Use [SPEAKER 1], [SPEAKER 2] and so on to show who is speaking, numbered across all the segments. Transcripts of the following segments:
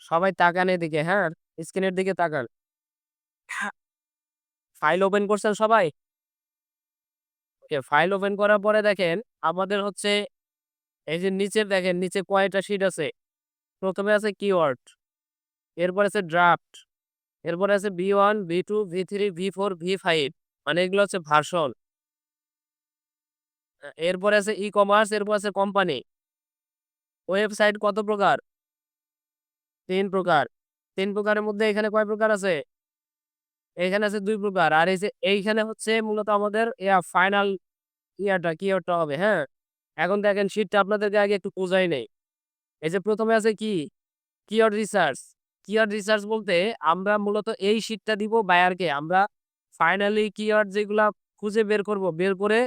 [SPEAKER 1] সবাই তাকান এদিকে, হ্যাঁ? স্ক্রিনের দিকে তাকান। ফাইল ওপেন করছেন সবাই? ওকে, ফাইল ওপেন করার পরে দেখেন আমাদের হচ্ছে এই যে নিচের দেখেন নিচে কয়টা শিট আছে। ১ম এ আছে কিওয়ার্ড, এরপর আছে ড্রাফট, এরপরে আছে V1, V2, V3, V4, V5 মানে এগুলো হচ্ছে ভার্সন। এরপরে আছে ই-কমার্স, এরপর আছে কোম্পানি। ওয়েবসাইট কত প্রকার? ৩ প্রকার। ৩ প্রকারের মধ্যে এখানে কয় প্রকার আছে? এখানে আছে ২ প্রকার। আর এই যে এইখানে হচ্ছে মূলত আমাদের ফাইনাল কিওয়ার্ডটা হবে, হ্যাঁ? এখন দেখেন শিটটা আপনাদেরকে আগে একটু বুঝাই নেই। এই যে ১ম এ আছে কি? Keyword research. কিওয়ার্ড রিসার্চ বলতে আমরা মূলত এই শিটটা দিব বায়ারকে। আমরা ফাইনালি কিওয়ার্ড যেগুলা খুঁজে বের করব। বের করে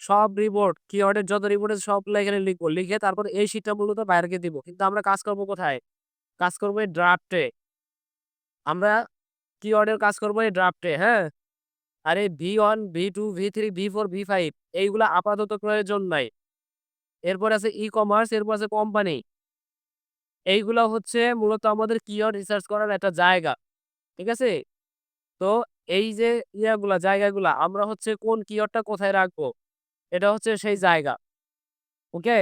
[SPEAKER 1] সব রিপোর্ট, কিওয়ার্ডের যত রিপোর্ট আছে সবগুলা এখানে লিখব। লিখে তারপর এই শিটটা মূলত বায়ারকে দিব। কিন্তু আমরা কাজ করব কোথায়? কাজ করব এই ড্রাফটে। আমরা কিওয়ার্ডের কাজ করব এই ড্রাফটে, হ্যাঁ? আর এই V1, V2, V3, V4, V5 এইগুলা আপাতত প্রয়োজন নাই। এরপর আছে ই-কমার্স, এরপর আছে কোম্পানি। এইগুলা হচ্ছে মূলত আমাদের কিওয়ার্ড রিসার্চ করার একটা জায়গা। ঠিক আছে? তো এই যে জায়গাগুলা আমরা হচ্ছে কোন কিওয়ার্ডটা কোথায় রাখবো? এটা হচ্ছে সেই জায়গা। ওকে?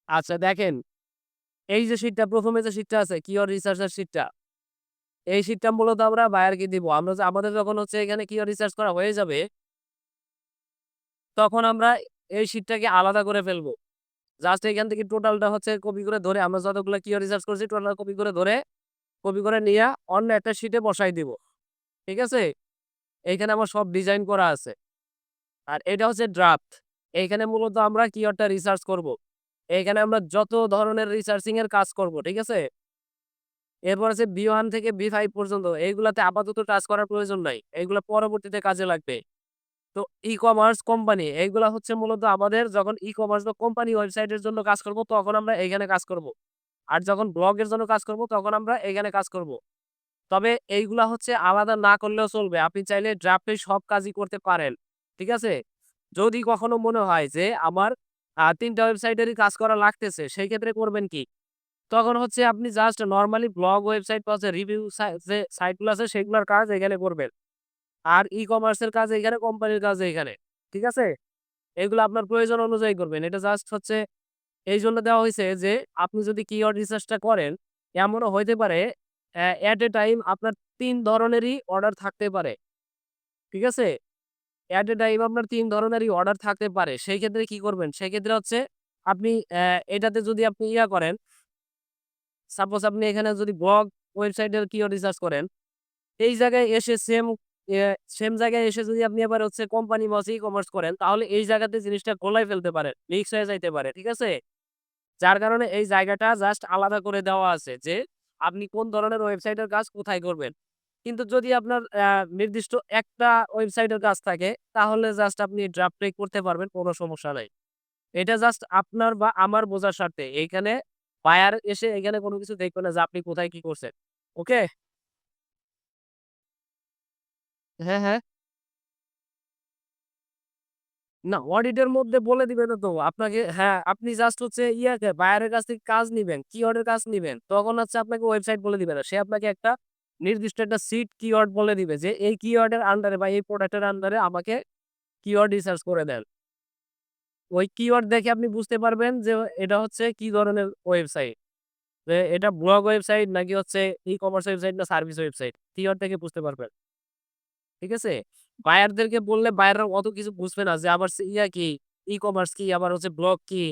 [SPEAKER 1] আচ্ছা দেখেন, এই যে শিটটা ১ম এ যে শিটটা আছে কিওয়ার্ড রিসার্চ এর শিটটা। এই শিটটা মূলত আমরা বায়ারকে দিব। আমরা যে আমাদের যখন হচ্ছে এখানে কিওয়ার্ড রিসার্চ করা হয়ে যাবে, তখন আমরা এই শিটটাকে আলাদা করে ফেলবো। জাস্ট এখান থেকে টোটালটা হচ্ছে কপি করে ধরে আমরা যতগুলা কিওয়ার্ড রিসার্চ করছি টোটাল কপি করে ধরে, কপি করে নিয়া অন্য একটা শিটে বসাই দিব। ঠিক আছে? এইখানে আমার সব ডিজাইন করা আছে। আর এটা হচ্ছে ড্রাফট। এইখানে মূলত আমরা কিওয়ার্ডটা রিসার্চ করব। এইখানে আমরা যত ধরনের রিসার্চিং এর কাজ করব। ঠিক আছে? এরপর আছে B1 থেকে B5 পর্যন্ত। এইগুলাতে আপাতত টাচ করার প্রয়োজন নাই। এইগুলা পরবর্তীতে কাজে লাগবে। তো ই-কমার্স কোম্পানি এইগুলা হচ্ছে মূলত আমাদের যখন ই-কমার্স বা কোম্পানি ওয়েবসাইটের জন্য কাজ করব তখন আমরা এইখানে কাজ করব। আর যখন ব্লগের জন্য কাজ করব তখন আমরা এইখানে কাজ করব। তবে এইগুলা হচ্ছে আলাদা না করলেও চলবে। আপনি চাইলে ড্রাফটে সব কাজই করতে পারেন। ঠিক আছে? যদি কখনো মনে হয় যে আমার ৩ টা ওয়েবসাইটেরই কাজ করা লাগতেছে, সেই ক্ষেত্রে করবেন কি? তখন হচ্ছে আপনি just normally blog website plus review যে সাইটগুলো আছে সেগুলোর কাজ এখানে করবেন। আর ই-কমার্স এর কাজ এখানে, কোম্পানির কাজ এখানে। ঠিক আছে? এগুলো আপনার প্রয়োজন অনুযায়ী করবেন। এটা জাস্ট হচ্ছে এইজন্য দেওয়া হইছে যে আপনি যদি কিওয়ার্ড রিসার্চটা করেন, এমনও হইতে পারে এট এ টাইম আপনার ৩ ধরনেরই অর্ডার থাকতে পারে। ঠিক আছে? এট এ টাইম আপনার ৩ ধরনেরই অর্ডার থাকতে পারে। সেই ক্ষেত্রে কি করবেন? সেক্ষেত্রে হচ্ছে আপনি এটাতে যদি আপনি করেন, সাপোজ আপনি এখানে যদি ব্লগ ওয়েবসাইটের কিওয়ার্ড রিসার্চ করেন, এই জায়গায় এসে সেম জায়গায় এসে যদি আপনি আবার হচ্ছে কোম্পানি বা ই-কমার্স করেন, তাহলে এই জায়গাতে জিনিসটা গোলায় ফেলতে পারেন। মিক্স হয়ে যাইতে পারে। ঠিক আছে? যার কারণে এই জায়গাটা জাস্ট আলাদা করে দেওয়া আছে যে, আপনি কোন ধরনের ওয়েবসাইটের কাজ কোথায় করবেন। কিন্তু যদি আপনার নির্দিষ্ট একটা ওয়েবসাইটের কাজ থাকে, তাহলে জাস্ট আপনি ড্রাফটে করতে পারবেন, কোনো সমস্যা নাই। এটা জাস্ট আপনার বা আমার বোঝার স্বার্থে। এইখানে বায়ার এসে এখানে কোনো কিছু দেখবে না যে আপনি কোথায় কি করছেন। ওকে? হ্যাঁ, হ্যাঁ। না, অডিটের মধ্যে বলে দিবে না তো। আপনাকে হ্যাঁ, আপনি জাস্ট হচ্ছে বায়ারের কাছ থেকে কাজ নিবেন, কিওয়ার্ডের কাজ নিবেন। তখন হচ্ছে আপনাকে ওয়েবসাইট বলে দিবে না। সে আপনাকে একটা নির্দিষ্ট একটা সিট কিওয়ার্ড বলে দিবে যে, এই কিওয়ার্ডের আন্ডারে বা এই প্রোডাক্টের আন্ডারে আমাকে কিওয়ার্ড রিসার্চ করে দেন। ওই কিওয়ার্ড দেখে আপনি বুঝতে পারবেন যে এটা হচ্ছে কি ধরনের ওয়েবসাইট। যে এটা ব্লগ ওয়েবসাইট নাকি হচ্ছে ই-কমার্স ওয়েবসাইট না সার্ভিস ওয়েবসাইট। কিওয়ার্ড দেখে বুঝতে পারবেন। ঠিক আছে? বায়ারদেরকে বললে বায়াররা অত কিছু বুঝবে না যে আবার কি, ই-কমার্স কি, আবার হচ্ছে ব্লগ কি,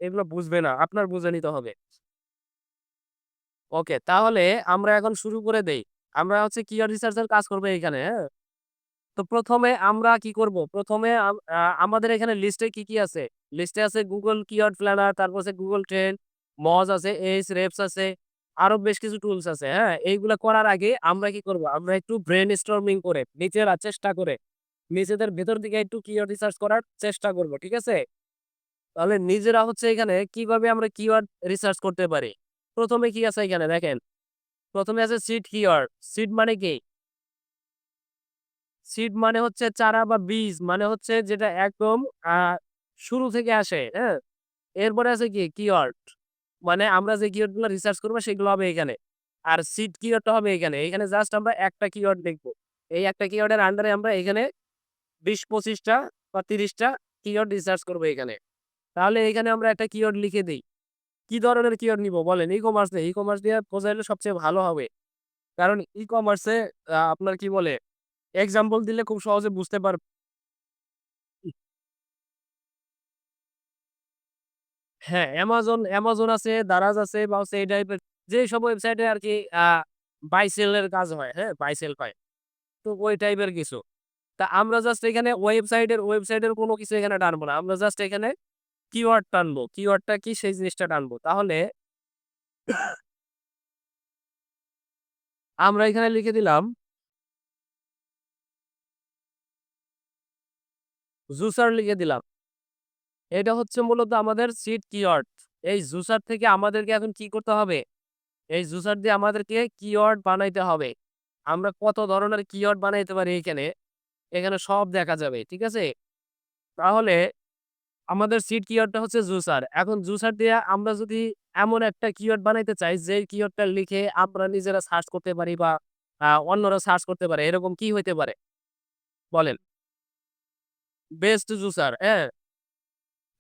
[SPEAKER 1] এগুলো বুঝবে না। আপনার বুঝে নিতে হবে। ওকে, তাহলে আমরা এখন শুরু করে দেই। আমরা হচ্ছে কিওয়ার্ড রিসার্চ এর কাজ করব এইখানে, হ্যাঁ? তো ১ম এ আমরা কি করব? ১ম এ আমাদের এখানে লিস্টে কি আছে? লিস্টে আছে Google কিওয়ার্ড প্ল্যানার, তারপর আছে Google ট্রেন্ড, মজ আছে, Ahrefs আছে, আরো বেশ কিছু টুলস আছে, হ্যাঁ? এইগুলা করার আগে আমরা কি করব? আমরা একটু ব্রেইনস্টর্মিং করে নিজেরা চেষ্টা করে নিজেদের ভেতর থেকে একটু কিওয়ার্ড রিসার্চ করার চেষ্টা করব। ঠিক আছে? তাহলে নিজেরা হচ্ছে এখানে কিভাবে আমরা কিওয়ার্ড রিসার্চ করতে পারি? ১ম এ কি আছে এখানে দেখেন। ১ম এ আছে সিড কিওয়ার্ড। সিড মানে কি? সিড মানে হচ্ছে চারা বা বীজ মানে হচ্ছে যেটা একদম আ শুরু থেকে আসে, হ্যাঁ? এরপরে আছে কি কিওয়ার্ড। মানে আমরা যে কিওয়ার্ড গুলো রিসার্চ করবো সেগুলো হবে এখানে। আর সিড কিওয়ার্ডটা হবে এখানে। এখানে জাস্ট আমরা একটা কিওয়ার্ড লিখবো। এই একটা কিওয়ার্ডের আন্ডারে আমরা এখানে ২০-২৫ টা বা ৩০ টা কিওয়ার্ড রিসার্চ করবো এখানে। তাহলে এখানে আমরা একটা কিওয়ার্ড লিখে দেই। কি ধরনের কিওয়ার্ড নিবো বলেন? ই-কমার্স দিয়ে। ই-কমার্স দিয়ে বোঝাইলে সবচেয়ে ভালো হবে। কারণ ই-কমার্সে আপনার কি বলে? এক্সাম্পল দিলে খুব সহজে বুঝতে পারবে। হ্যাঁ, Amazon আছে, দারাজ আছে বা হচ্ছে এই টাইপের যেসব ওয়েবসাইটে আরকি আ বাই সেল এর কাজ হয়, হ্যাঁ? বাই সেল হয়। তো ওই টাইপের কিছু। তা আমরা জাস্ট এখানে ওয়েবসাইটের কোনো কিছু এখানে টানবো না। আমরা জাস্ট এখানে কিওয়ার্ড টানবো। কিওয়ার্ডটা কি সেই জিনিসটা টানবো। তাহলে আমরা এখানে লিখে দিলাম জুসার লিখে দিলাম। এটা হচ্ছে মূলত আমাদের সিড কিওয়ার্ড। এই জুসার থেকে আমাদেরকে এখন কি করতে হবে? এই জুসার দিয়ে আমাদেরকে কিওয়ার্ড বানাইতে হবে। আমরা কত ধরনের কিওয়ার্ড বানাইতে পারি এখানে, এখানে সব দেখা যাবে। ঠিক আছে? তাহলে আমাদের সিড কিওয়ার্ডটা হচ্ছে জুসার। এখন জুসার দিয়ে আমরা যদি এমন একটা কিওয়ার্ড বানাইতে চাই, যেই কিওয়ার্ডটা লিখে আমরা নিজেরা সার্চ করতে পারি বা অন্যরা সার্চ করতে পারে। এরকম কি হইতে পারে? বলেন। বেস্ট জুসার, হ্যাঁ?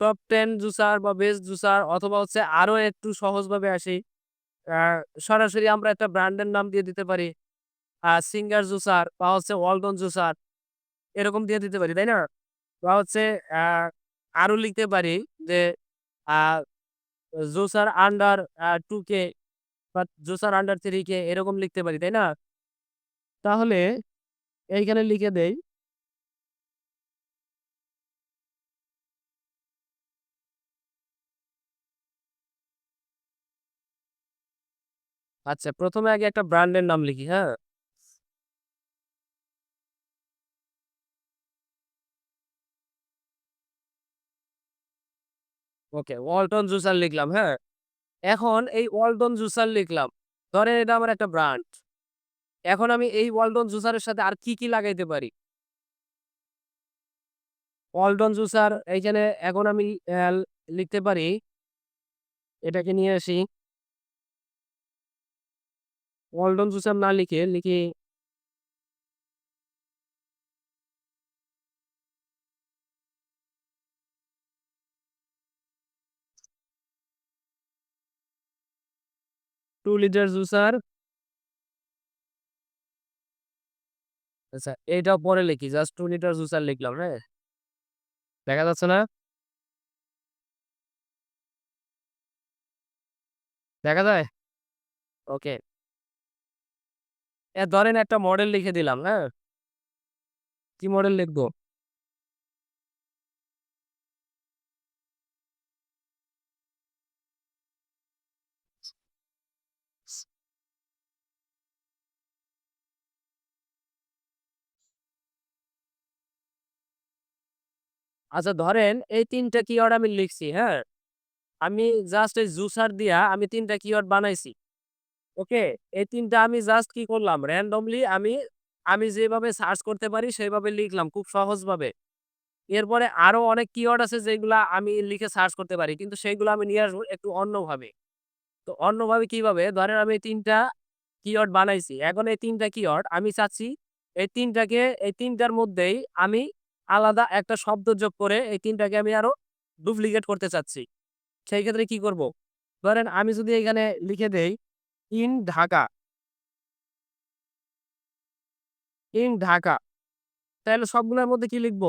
[SPEAKER 1] টপ 10 জুসার বা বেস্ট জুসার অথবা হচ্ছে আরো একটু সহজভাবে আসি। আ সরাসরি আমরা একটা ব্র্যান্ডের নাম দিয়ে দিতে পারি। সিঙ্গার জুসার বা হচ্ছে ওয়ালটন জুসার এরকম দিয়ে দিতে পারি, তাই না? বা হচ্ছে আ আরো লিখতে পারি যে আ জুসার আন্ডার 2K বা জুসার আন্ডার 3K এরকম লিখতে পারি, তাই না? তাহলে এইখানে লিখে দেই আচ্ছা ১ম এ আগে একটা ব্র্যান্ডের নাম লিখি, হ্যাঁ? ওকে, ওয়ালটন জুসার লিখলাম, হ্যাঁ? এখন এই ওয়ালটন জুসার লিখলাম। ধরেন এটা আমার একটা ব্র্যান্ড। এখন আমি এই ওয়ালটন জুসারের সাথে আর কি, কি লাগাইতে পারি? ওয়ালটন জুসার এইখানে এখন আমি লিখতে পারি, এটাকে নিয়ে আসি। ওয়ালটন জুসার না লিখে লিখি 2 লিটার জুসার। আচ্ছা এইটাও পরে লিখি। জাস্ট 2 লিটার জুসার লিখলাম, হ্যাঁ? দেখা যাচ্ছে না? দেখা যায়? ওকে। ধরেন একটা মডেল লিখে দিলাম, হ্যাঁ? কি মডেল লিখবো? আচ্ছা ধরেন এই ৩ টা কিওয়ার্ড আমি লিখছি, হ্যাঁ? আমি জাস্ট এই জুসার দিয়া আমি ৩ টা কিওয়ার্ড বানাইছি। ওকে? এই ৩ টা আমি জাস্ট কি করলাম? র‍্যান্ডমলি আমি যেভাবে সার্চ করতে পারি সেভাবে লিখলাম খুব সহজভাবে। এরপরে আরো অনেক কিওয়ার্ড আছে যেগুলা আমি লিখে সার্চ করতে পারি। কিন্তু সেইগুলো আমি নিয়ে আসবো একটু অন্যভাবে। তো অন্যভাবে কিভাবে? ধরেন আমি ৩ টা কিওয়ার্ড বানাইছি। এখন এই ৩ টা কিওয়ার্ড আমি চাচ্ছি এই ৩ টার মধ্যেই আমি আলাদা একটা শব্দ যোগ করে এই ৩ টাকে আমি আরো ডুপ্লিকেট করতে চাচ্ছি। সেই ক্ষেত্রে কি করব? ধরেন আমি যদি এখানে লিখে দেই ইন ঢাকা, ইন ঢাকা। তাহলে সবগুলোর মধ্যে কি লিখব?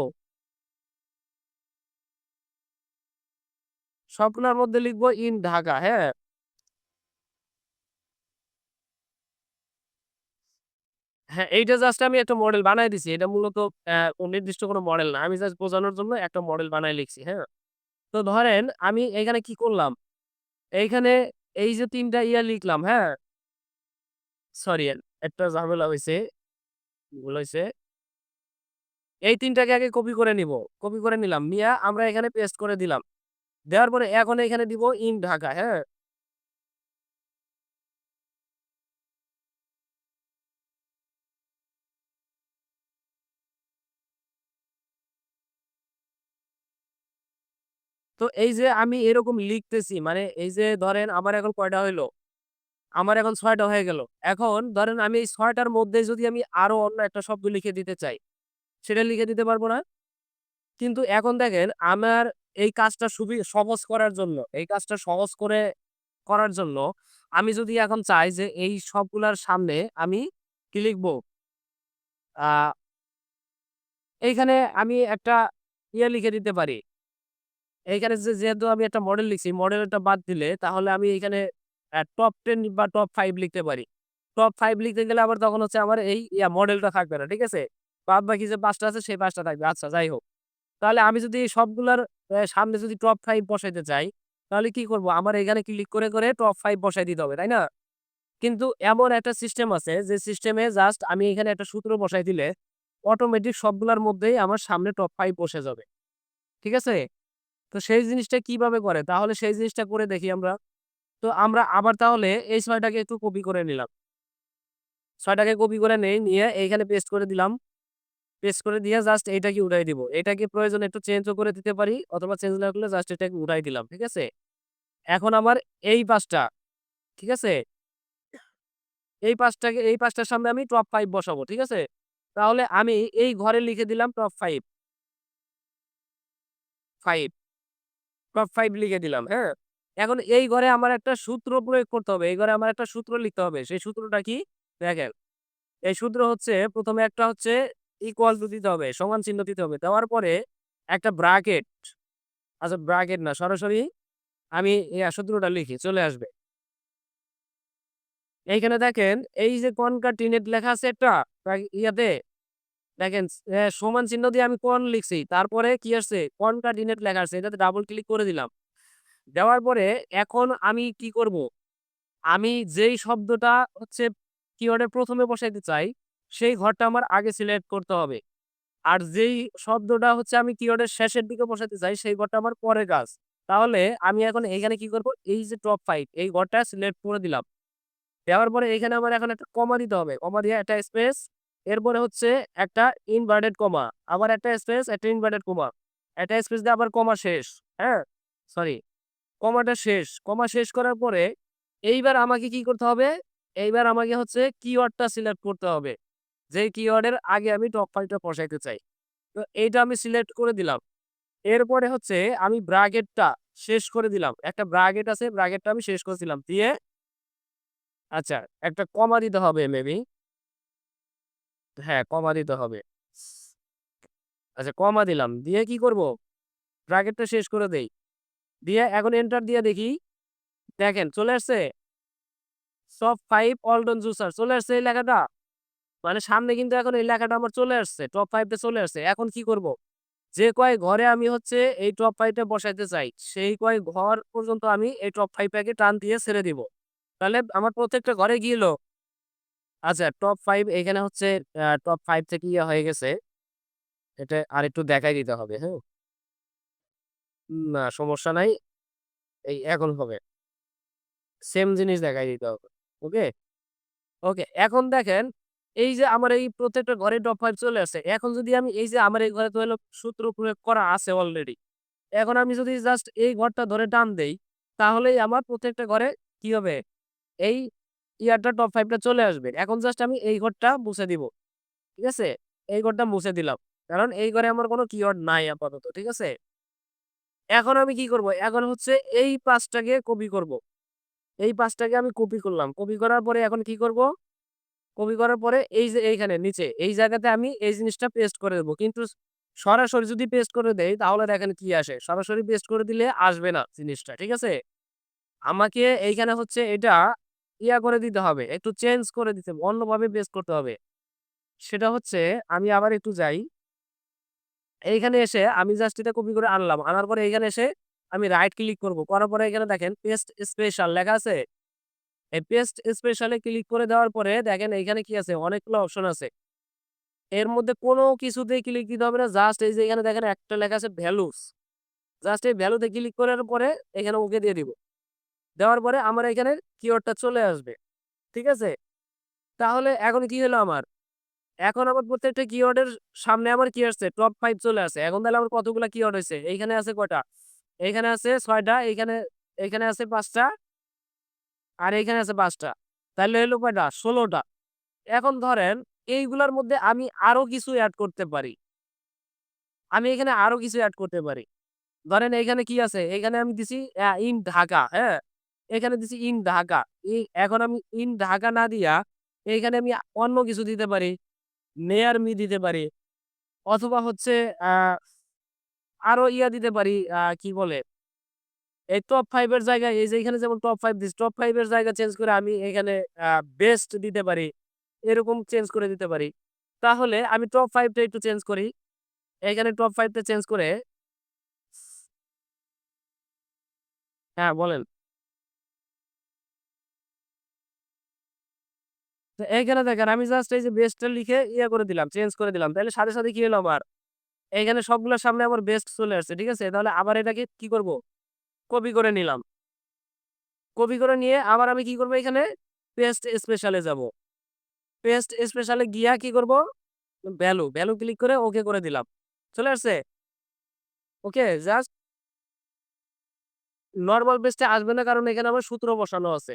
[SPEAKER 1] সবগুলোর মধ্যে লিখব ইন ঢাকা, হ্যাঁ? হ্যাঁ, এইটা জাস্ট আমি একটা মডেল বানায় দিছি। এটা মূলত নির্দিষ্ট কোনো মডেল না। আমি জাস্ট বোঝানোর জন্য একটা মডেল বানায় লিখছি, হ্যাঁ? তো ধরেন আমি এখানে কি করলাম? এইখানে এই যে ৩ টা লিখলাম, হ্যাঁ? সরি একটা ঝামেলা হইছে, ভুল হইছে। এই ৩ টাকে আগে কপি করে নিব। কপি করে নিলাম। নিয়া আমরা এখানে পেস্ট করে দিলাম। দেওয়ার পরে এখন এখানে দিব ইন ঢাকা, হ্যাঁ? তো এই যে আমি এরকম লিখতেছি মানে এই যে ধরেন আমার এখন কয়টা হইলো? আমার এখন ৬ টা হয়ে গেল। এখন ধরেন আমি এই ৬ টার মধ্যে যদি আমি আরো অন্য একটা শব্দ লিখে দিতে চাই, সেটা লিখে দিতে পারবো না? কিন্তু এখন দেখেন আমার এই কাজটা সহজ করার জন্য, এই কাজটা সহজ করে করার জন্য আমি যদি এখন চাই যে এই সবগুলার সামনে আমি কি লিখবো? আ এইখানে আমি একটা লিখে দিতে পারি। এইখানে যেহেতু আমি একটা মডেল লিখছি, মডেলটা বাদ দিলে তাহলে আমি এইখানে টপ 10 বা টপ 5 লিখতে পারি। টপ 5 লিখতে গেলে আবার তখন হচ্ছে আমার এই মডেলটা থাকবে না। ঠিক আছে? বাদবাকি যে ৫ টা আছে সেই ৫ টা থাকবে। আচ্ছা যাই হোক। তাহলে আমি যদি এই সবগুলার সামনে যদি টপ 5 বসাইতে চাই, তাহলে কি করব? আমার এখানে ক্লিক করে টপ 5 বসাই দিতে হবে, তাই না? কিন্তু এমন একটা সিস্টেম আছে যে সিস্টেমে জাস্ট আমি এখানে একটা সূত্র বসাই দিলে অটোমেটিক সবগুলার মধ্যেই আমার সামনে টপ 5 বসে যাবে। ঠিক আছে? তো সেই জিনিসটা কিভাবে করে? তাহলে সেই জিনিসটা করে দেখি আমরা। তো আমরা আবার তাহলে এই ৬ টাকে একটু কপি করে নিলাম। ৬ টাকে কপি করে নেই, নিয়ে এইখানে পেস্ট করে দিলাম। পেস্ট করে দিয়ে জাস্ট এইটাকে উঠাই দিব। এটাকে প্রয়োজনে একটু চেঞ্জও করে দিতে পারি অথবা চেঞ্জ না করলে জাস্ট এটাকে উঠাই দিলাম। ঠিক আছে? এখন আমার এই ৫ টা, ঠিক আছে? এই ৫ টার সামনে আমি টপ 5 বসাবো। ঠিক আছে? তাহলে আমি এই ঘরে লিখে দিলাম টপ 5, 5 টপ ৫ লিখে দিলাম। হ্যাঁ? এখন এই ঘরে আমার একটা সূত্র প্রয়োগ করতে হবে। এই ঘরে আমার একটা সূত্র লিখতে হবে। সেই সূত্রটা কি? দেখেন, এই সূত্র হচ্ছে ১ম এ একটা হচ্ছে ইকুয়াল টু দিতে হবে, সমান চিহ্ন দিতে হবে। দেওয়ার পরে একটা ব্র্যাকেট, আচ্ছা ব্র্যাকেট না সরাসরি আমি সূত্রটা লিখি চলে আসবে। এইখানে দেখেন এই যে কনক্যাটিনেট লেখা আছে একটা ইয়াতে দেখেন সমান চিহ্ন দিয়ে আমি কন লিখছি। তারপরে কি আসছে? কনক্যাটিনেট লেখা আছে। এটাতে ডাবল ক্লিক করে দিলাম। দেওয়ার পরে এখন আমি কি করব? আমি যেই শব্দটা হচ্ছে কিওয়ার্ডের ১ম এ বসাইতে চাই, সেই ঘরটা আমার আগে সিলেক্ট করতে হবে। আর যেই শব্দটা হচ্ছে আমি কিওয়ার্ডের শেষের দিকে বসাতে চাই, সেই ঘরটা আমার পরের কাজ। তাহলে আমি এখন এইখানে কি করব? এই যে টপ 5 এই ঘরটা সিলেক্ট করে দিলাম। দেওয়ার পরে এখানে আমার এখন একটা কমা দিতে হবে। কমা দিয়ে একটা স্পেস, এরপরে হচ্ছে একটা ইনভার্টেড কমা, আবার একটা স্পেস, একটা ইনভার্টেড কমা। একটা স্পেস দিয়ে আবার কমা শেষ। হ্যাঁ? সরি, কমাটা শেষ। কমা শেষ করার পরে এইবার আমাকে কি করতে হবে? এইবার আমাকে হচ্ছে কিওয়ার্ডটা সিলেক্ট করতে হবে। যেই কিওয়ার্ডের আগে আমি টপ 5 টা বসাইতে চাই। তো এইটা আমি সিলেক্ট করে দিলাম। এরপরে হচ্ছে আমি ব্র্যাকেটটা শেষ করে দিলাম। একটা ব্র্যাকেট আছে, ব্র্যাকেটটা আমি শেষ করে দিলাম। দিয়ে আচ্ছা একটা কমা দিতে হবে মেবি। হ্যাঁ, কমা দিতে হবে। আচ্ছা কমা দিলাম। দিয়ে কি করব? ব্র্যাকেটটা শেষ করে দেই। দিয়ে এখন এন্টার দিয়ে দেখি। দেখেন চলে আসছে? সব 5 ওয়ালটন জুসার চলে আসছে এই লেখাটা? মানে সামনে কিন্তু এখন এই লেখাটা আমার চলে আসছে। টপ 5 টা চলে আসছে। এখন কি করব? যে কয় ঘরে আমি হচ্ছে এই টপ 5 টা বসাইতে চাই, সেই কয় ঘর পর্যন্ত আমি এই টপ 5 টাকে টান দিয়ে ছেড়ে দিব। তাহলে আমার প্রত্যেকটা ঘরে গেল। আচ্ছা টপ 5 এখানে হচ্ছে টপ 5 থেকে হয়ে গেছে। এটা আরেকটু দেখাই দিতে হবে, হ্যাঁ? না সমস্যা নাই। এই এখন হবে। সেম জিনিস দেখাই দিতে হবে। ওকে? ওকে। এখন দেখেন এই যে আমার এই প্রত্যেকটা ঘরে টপ 5 চলে আসছে। এখন যদি আমি এই যে আমার এই ঘরে তো হলো সূত্র প্রয়োগ করা আছে অলরেডি। এখন আমি যদি জাস্ট এই ঘরটা ধরে টান দেই, তাহলেই আমার প্রত্যেকটা ঘরে কি হবে? এই টপ 5 টা চলে আসবে। এখন জাস্ট আমি এই ঘরটা মুছে দিব। ঠিক আছে? এই ঘরটা মুছে দিলাম। কারণ এই ঘরে আমার কোনো কিওয়ার্ড নাই আপাতত। ঠিক আছে? এখন আমি কি করব? এখন হচ্ছে এই ৫ টাকে কপি করব। এই ৫ টাকে আমি কপি করলাম। কপি করার পরে এখন কি করব? কপি করার পরে এই যে এইখানে নিচে এই জায়গাতে আমি এই জিনিসটা পেস্ট করে দেব। কিন্তু সরাসরি যদি পেস্ট করে দেই তাহলে দেখেন কি আসে। সরাসরি পেস্ট করে দিলে আসবে না জিনিসটা। ঠিক আছে? আমাকে এইখানে হচ্ছে এটা করে দিতে হবে। একটু চেঞ্জ করে দিতে হবে। অন্যভাবে পেস্ট করতে হবে। সেটা হচ্ছে আমি আবার একটু যাই। এইখানে এসে আমি জাস্ট এটা কপি করে আনলাম। আনার পরে এইখানে এসে আমি রাইট ক্লিক করব। করার পরে এখানে দেখেন পেস্ট স্পেশাল লেখা আছে। এই পেস্ট স্পেশাল এ ক্লিক করে দেওয়ার পরে দেখেন এইখানে কি আছে? অনেকগুলো অপশন আছে। এর মধ্যে কোনো কিছুতেই ক্লিক দিতে হবে না। জাস্ট এই যে এখানে দেখেন একটা লেখা আছে ভ্যালুস। জাস্ট এই ভ্যালুতে ক্লিক করার পরে এখানে ওকে দিয়ে দিব। দেওয়ার পরে আমার এখানে কিওয়ার্ডটা চলে আসবে। ঠিক আছে? তাহলে এখন কি হলো আমার? এখন আমার প্রত্যেকটা কিওয়ার্ডের সামনে আমার কি আসছে? টপ 5 চলে আসছে। এখন তাহলে আমার কতগুলা কিওয়ার্ড হইছে? এইখানে আছে কয়টা? এখানে আছে ৬টা, এখানে এখানে আছে ৫টা, আর এখানে আছে ৫টা। তাইলে হইলো কয়টা? ১৬টা। এখন ধরেন এইগুলার মধ্যে আমি আরো কিছু এড করতে পারি। আমি এখানে আরো কিছু এড করতে পারি। ধরেন এইখানে কি আছে? এখানে আমি দিছি ইন ঢাকা, হ্যাঁ? এখানে দিছি ইন ঢাকা। এখন আমি ইন ঢাকা না দিয়া এইখানে আমি অন্য কিছু দিতে পারি। নেয়ার মি দিতে পারি। অথবা হচ্ছে আ আরো দিতে পারি, কি বলে? এই টপ 5 এর জায়গায় এই যে এখানে যেমন টপ 5 দিছি, টপ 5 এর জায়গা চেঞ্জ করে আমি এখানে আ বেস্ট দিতে পারি। এরকম চেঞ্জ করে দিতে পারি। তাহলে আমি টপ 5 টা একটু চেঞ্জ করি। এখানে টপ 5 টা চেঞ্জ করে হ্যাঁ, বলেন। তো এইখানে দেখেন আমি জাস্ট এই যে বেস্ট টা লিখে করে দিলাম, চেঞ্জ করে দিলাম। তাইলে সাথে, সাথে কি হলো আমার? এইখানে সবগুলোর সামনে আমার বেস্ট চলে আসছে। ঠিক আছে? তাহলে আবার এটাকে কি করব? কপি করে নিলাম। কপি করে নিয়ে আবার আমি কি করব এখানে? পেস্ট স্পেশাল এ যাব। পেস্ট স্পেশাল এ গিয়া কি করব? ভ্যালু, ভ্যালু ক্লিক করে ওকে করে দিলাম। চলে আসছে? ওকে, জাস্ট নরমাল পেস্টে আসবে না কারণ এখানে আমার সূত্র বসানো আছে।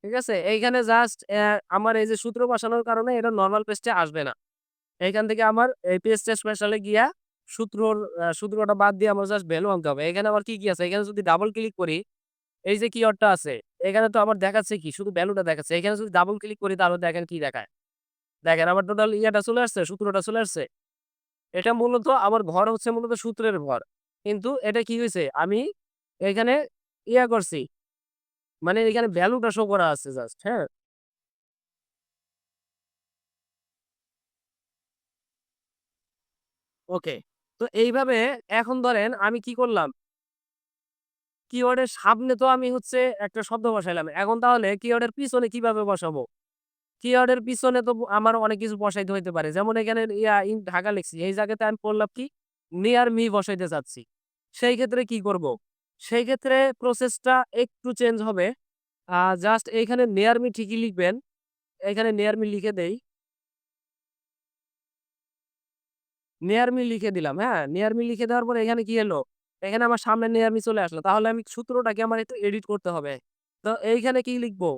[SPEAKER 1] ঠিক আছে? এইখানে জাস্ট আমার এই যে সূত্র বসানোর কারণে এটা নরমাল পেস্টে আসবে না। এইখান থেকে আমার এই পেস্ট স্পেশালে গিয়া সূত্রটা বাদ দিয়ে আমার জাস্ট ভ্যালু আনতে হবে। এখানে আবার কি, কি আছে? এখানে যদি ডাবল ক্লিক করি, এই যে কিওয়ার্ডটা আছে, এখানে তো আমার দেখাচ্ছে কি? শুধু ভ্যালুটা দেখাচ্ছে। এখানে যদি ডাবল ক্লিক করি তাহলে দেখেন কি দেখায়? দেখেন আমার টোটাল চলে আসছে, সূত্রটা চলে আসছে। এটা মূলত আমার ভর হচ্ছে মূলত সূত্রের ভর। কিন্তু এটা কি হইছে? আমি এখানে করছি। মানে এখানে ভ্যালুটা শো করা আছে জাস্ট, হ্যাঁ? ওকে। তো এইভাবে এখন ধরেন আমি কি করলাম? কিওয়ার্ডের সামনে তো আমি হচ্ছে একটা শব্দ বসাইলাম। এখন তাহলে কিওয়ার্ডের পিছনে কিভাবে বসাবো? কিওয়ার্ডের পিছনে তো আমার অনেক কিছু বসাইতে হইতে পারে। যেমন এখানে ইন ঢাকা লিখছি। এই জায়গাতে আমি করলাম কি? নিয়ার মি বসাইতে চাচ্ছি। সেই ক্ষেত্রে কি করব? সেই ক্ষেত্রে প্রসেসটা একটু চেঞ্জ হবে। জাস্ট এইখানে নিয়ার মি ঠিকই লিখবেন। এখানে নিয়ার মি লিখে দেই। নিয়ার মি লিখে দিলাম, হ্যাঁ? নিয়ার মি লিখে দেওয়ার পরে এখানে কি এলো? এখানে আমার সামনে নিয়ার মি চলে আসলো। তাহলে আমি সূত্রটাকে আমার একটু এডিট করতে হবে। তো এইখানে কি লিখবো?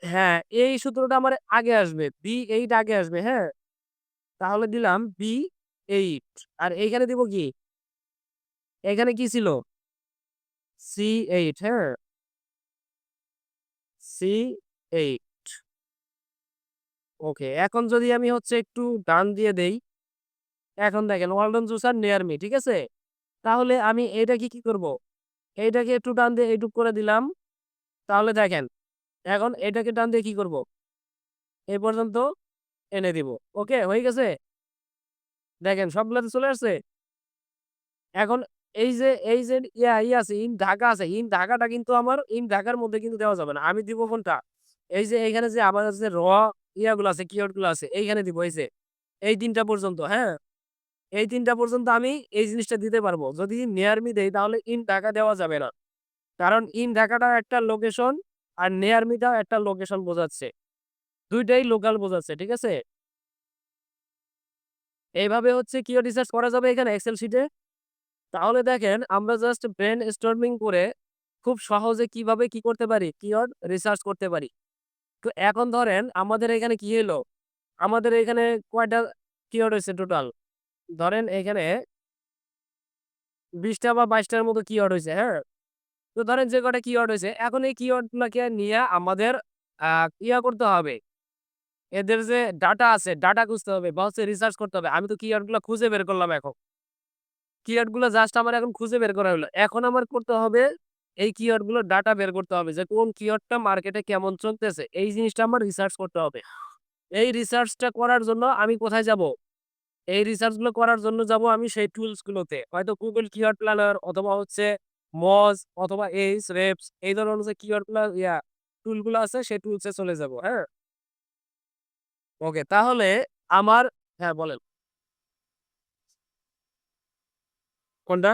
[SPEAKER 1] হ্যাঁ, এই সূত্রটা আমার আগে আসবে। B8 আগে আসবে, হ্যাঁ? তাহলে দিলাম B8 আর এইখানে দিব কি? এখানে কি ছিল? C8, হ্যাঁ? C8 ওকে। এখন যদি আমি হচ্ছে একটু ডান দিয়ে দেই, এখন দেখেন ওয়ালটন জুসার নিয়ার মি, ঠিক আছে? তাহলে আমি এইটাকে কি করব? এইটাকে একটু টান দিয়ে এইটুক করে দিলাম। তাহলে দেখেন, এখন এটাকে টান দিয়ে কি করব? এই পর্যন্ত এনে দিব। ওকে, হয়ে গেছে? দেখেন সবগুলাতে চলে আসছে? এখন এই যে আছে, ইন ঢাকা আছে। ইন ঢাকাটা কিন্তু আমার ইন ঢাকার মধ্যে কিন্তু দেওয়া যাবে না। আমি দিব কোনটা? এই যে এইখানে যে আমার যে গুলো আছে, কিওয়ার্ড গুলো আছে, এইখানে দিব এই যে। এই ৩ টা পর্যন্ত, হ্যাঁ? এই ৩ টা পর্যন্ত আমি এই জিনিসটা দিতে পারবো। যদি নিয়ার মি দেই তাহলে ইন ঢাকা দেওয়া যাবে না। কারণ ইন ঢাকাটা একটা লোকেশন আর নিয়ার মিটাও একটা লোকেশন বোঝাচ্ছে। ২ টাই লোকাল বোঝাচ্ছে, ঠিক আছে? এইভাবে হচ্ছে কিওয়ার্ড রিসার্চ করা যাবে এখানে এক্সেল শিটে। তাহলে দেখেন আমরা জাস্ট ব্রেন স্টর্মিং করে খুব সহজে কিভাবে কি করতে পারি? কিওয়ার্ড রিসার্চ করতে পারি। তো এখন ধরেন আমাদের এখানে কি হলো? আমাদের এখানে কয়টা কিওয়ার্ড হইছে টোটাল? ধরেন এখানে ২০ টা বা ২২ টার মতো কিওয়ার্ড হইছে, হ্যাঁ? তো ধরেন যে কয়টা কিওয়ার্ড হইছে, এখন এই কিওয়ার্ড গুলাকে নিয়ে আমাদের আ করতে হবে। এদের যে ডাটা আছে, ডাটা খুঁজতে হবে বা হচ্ছে রিসার্চ করতে হবে। আমি তো কিওয়ার্ড গুলা খুঁজে বের করলাম এখন। কিওয়ার্ড গুলো জাস্ট আমার এখন খুঁজে বের করা হলো। এখন আমার করতে হবে এই কিওয়ার্ড গুলোর ডাটা বের করতে হবে যে কোন কিওয়ার্ডটা মার্কেটে কেমন চলতেছে। এই জিনিসটা আমার রিসার্চ করতে হবে। এই রিসার্চটা করার জন্য আমি কোথায় যাব? এই রিসার্চ গুলো করার জন্য যাব আমি সেই টুলস গুলোতে। হয়তো Google কিওয়ার্ড প্ল্যানার অথবা হচ্ছে Moz অথবা Ahrefs এই ধরনের যে কিওয়ার্ড প্লা টুল গুলো আছে সেই টুলস এ চলে যাব। হ্যাঁ? ওকে, তাহলে আমার হ্যাঁ, বলেন। কোনটা?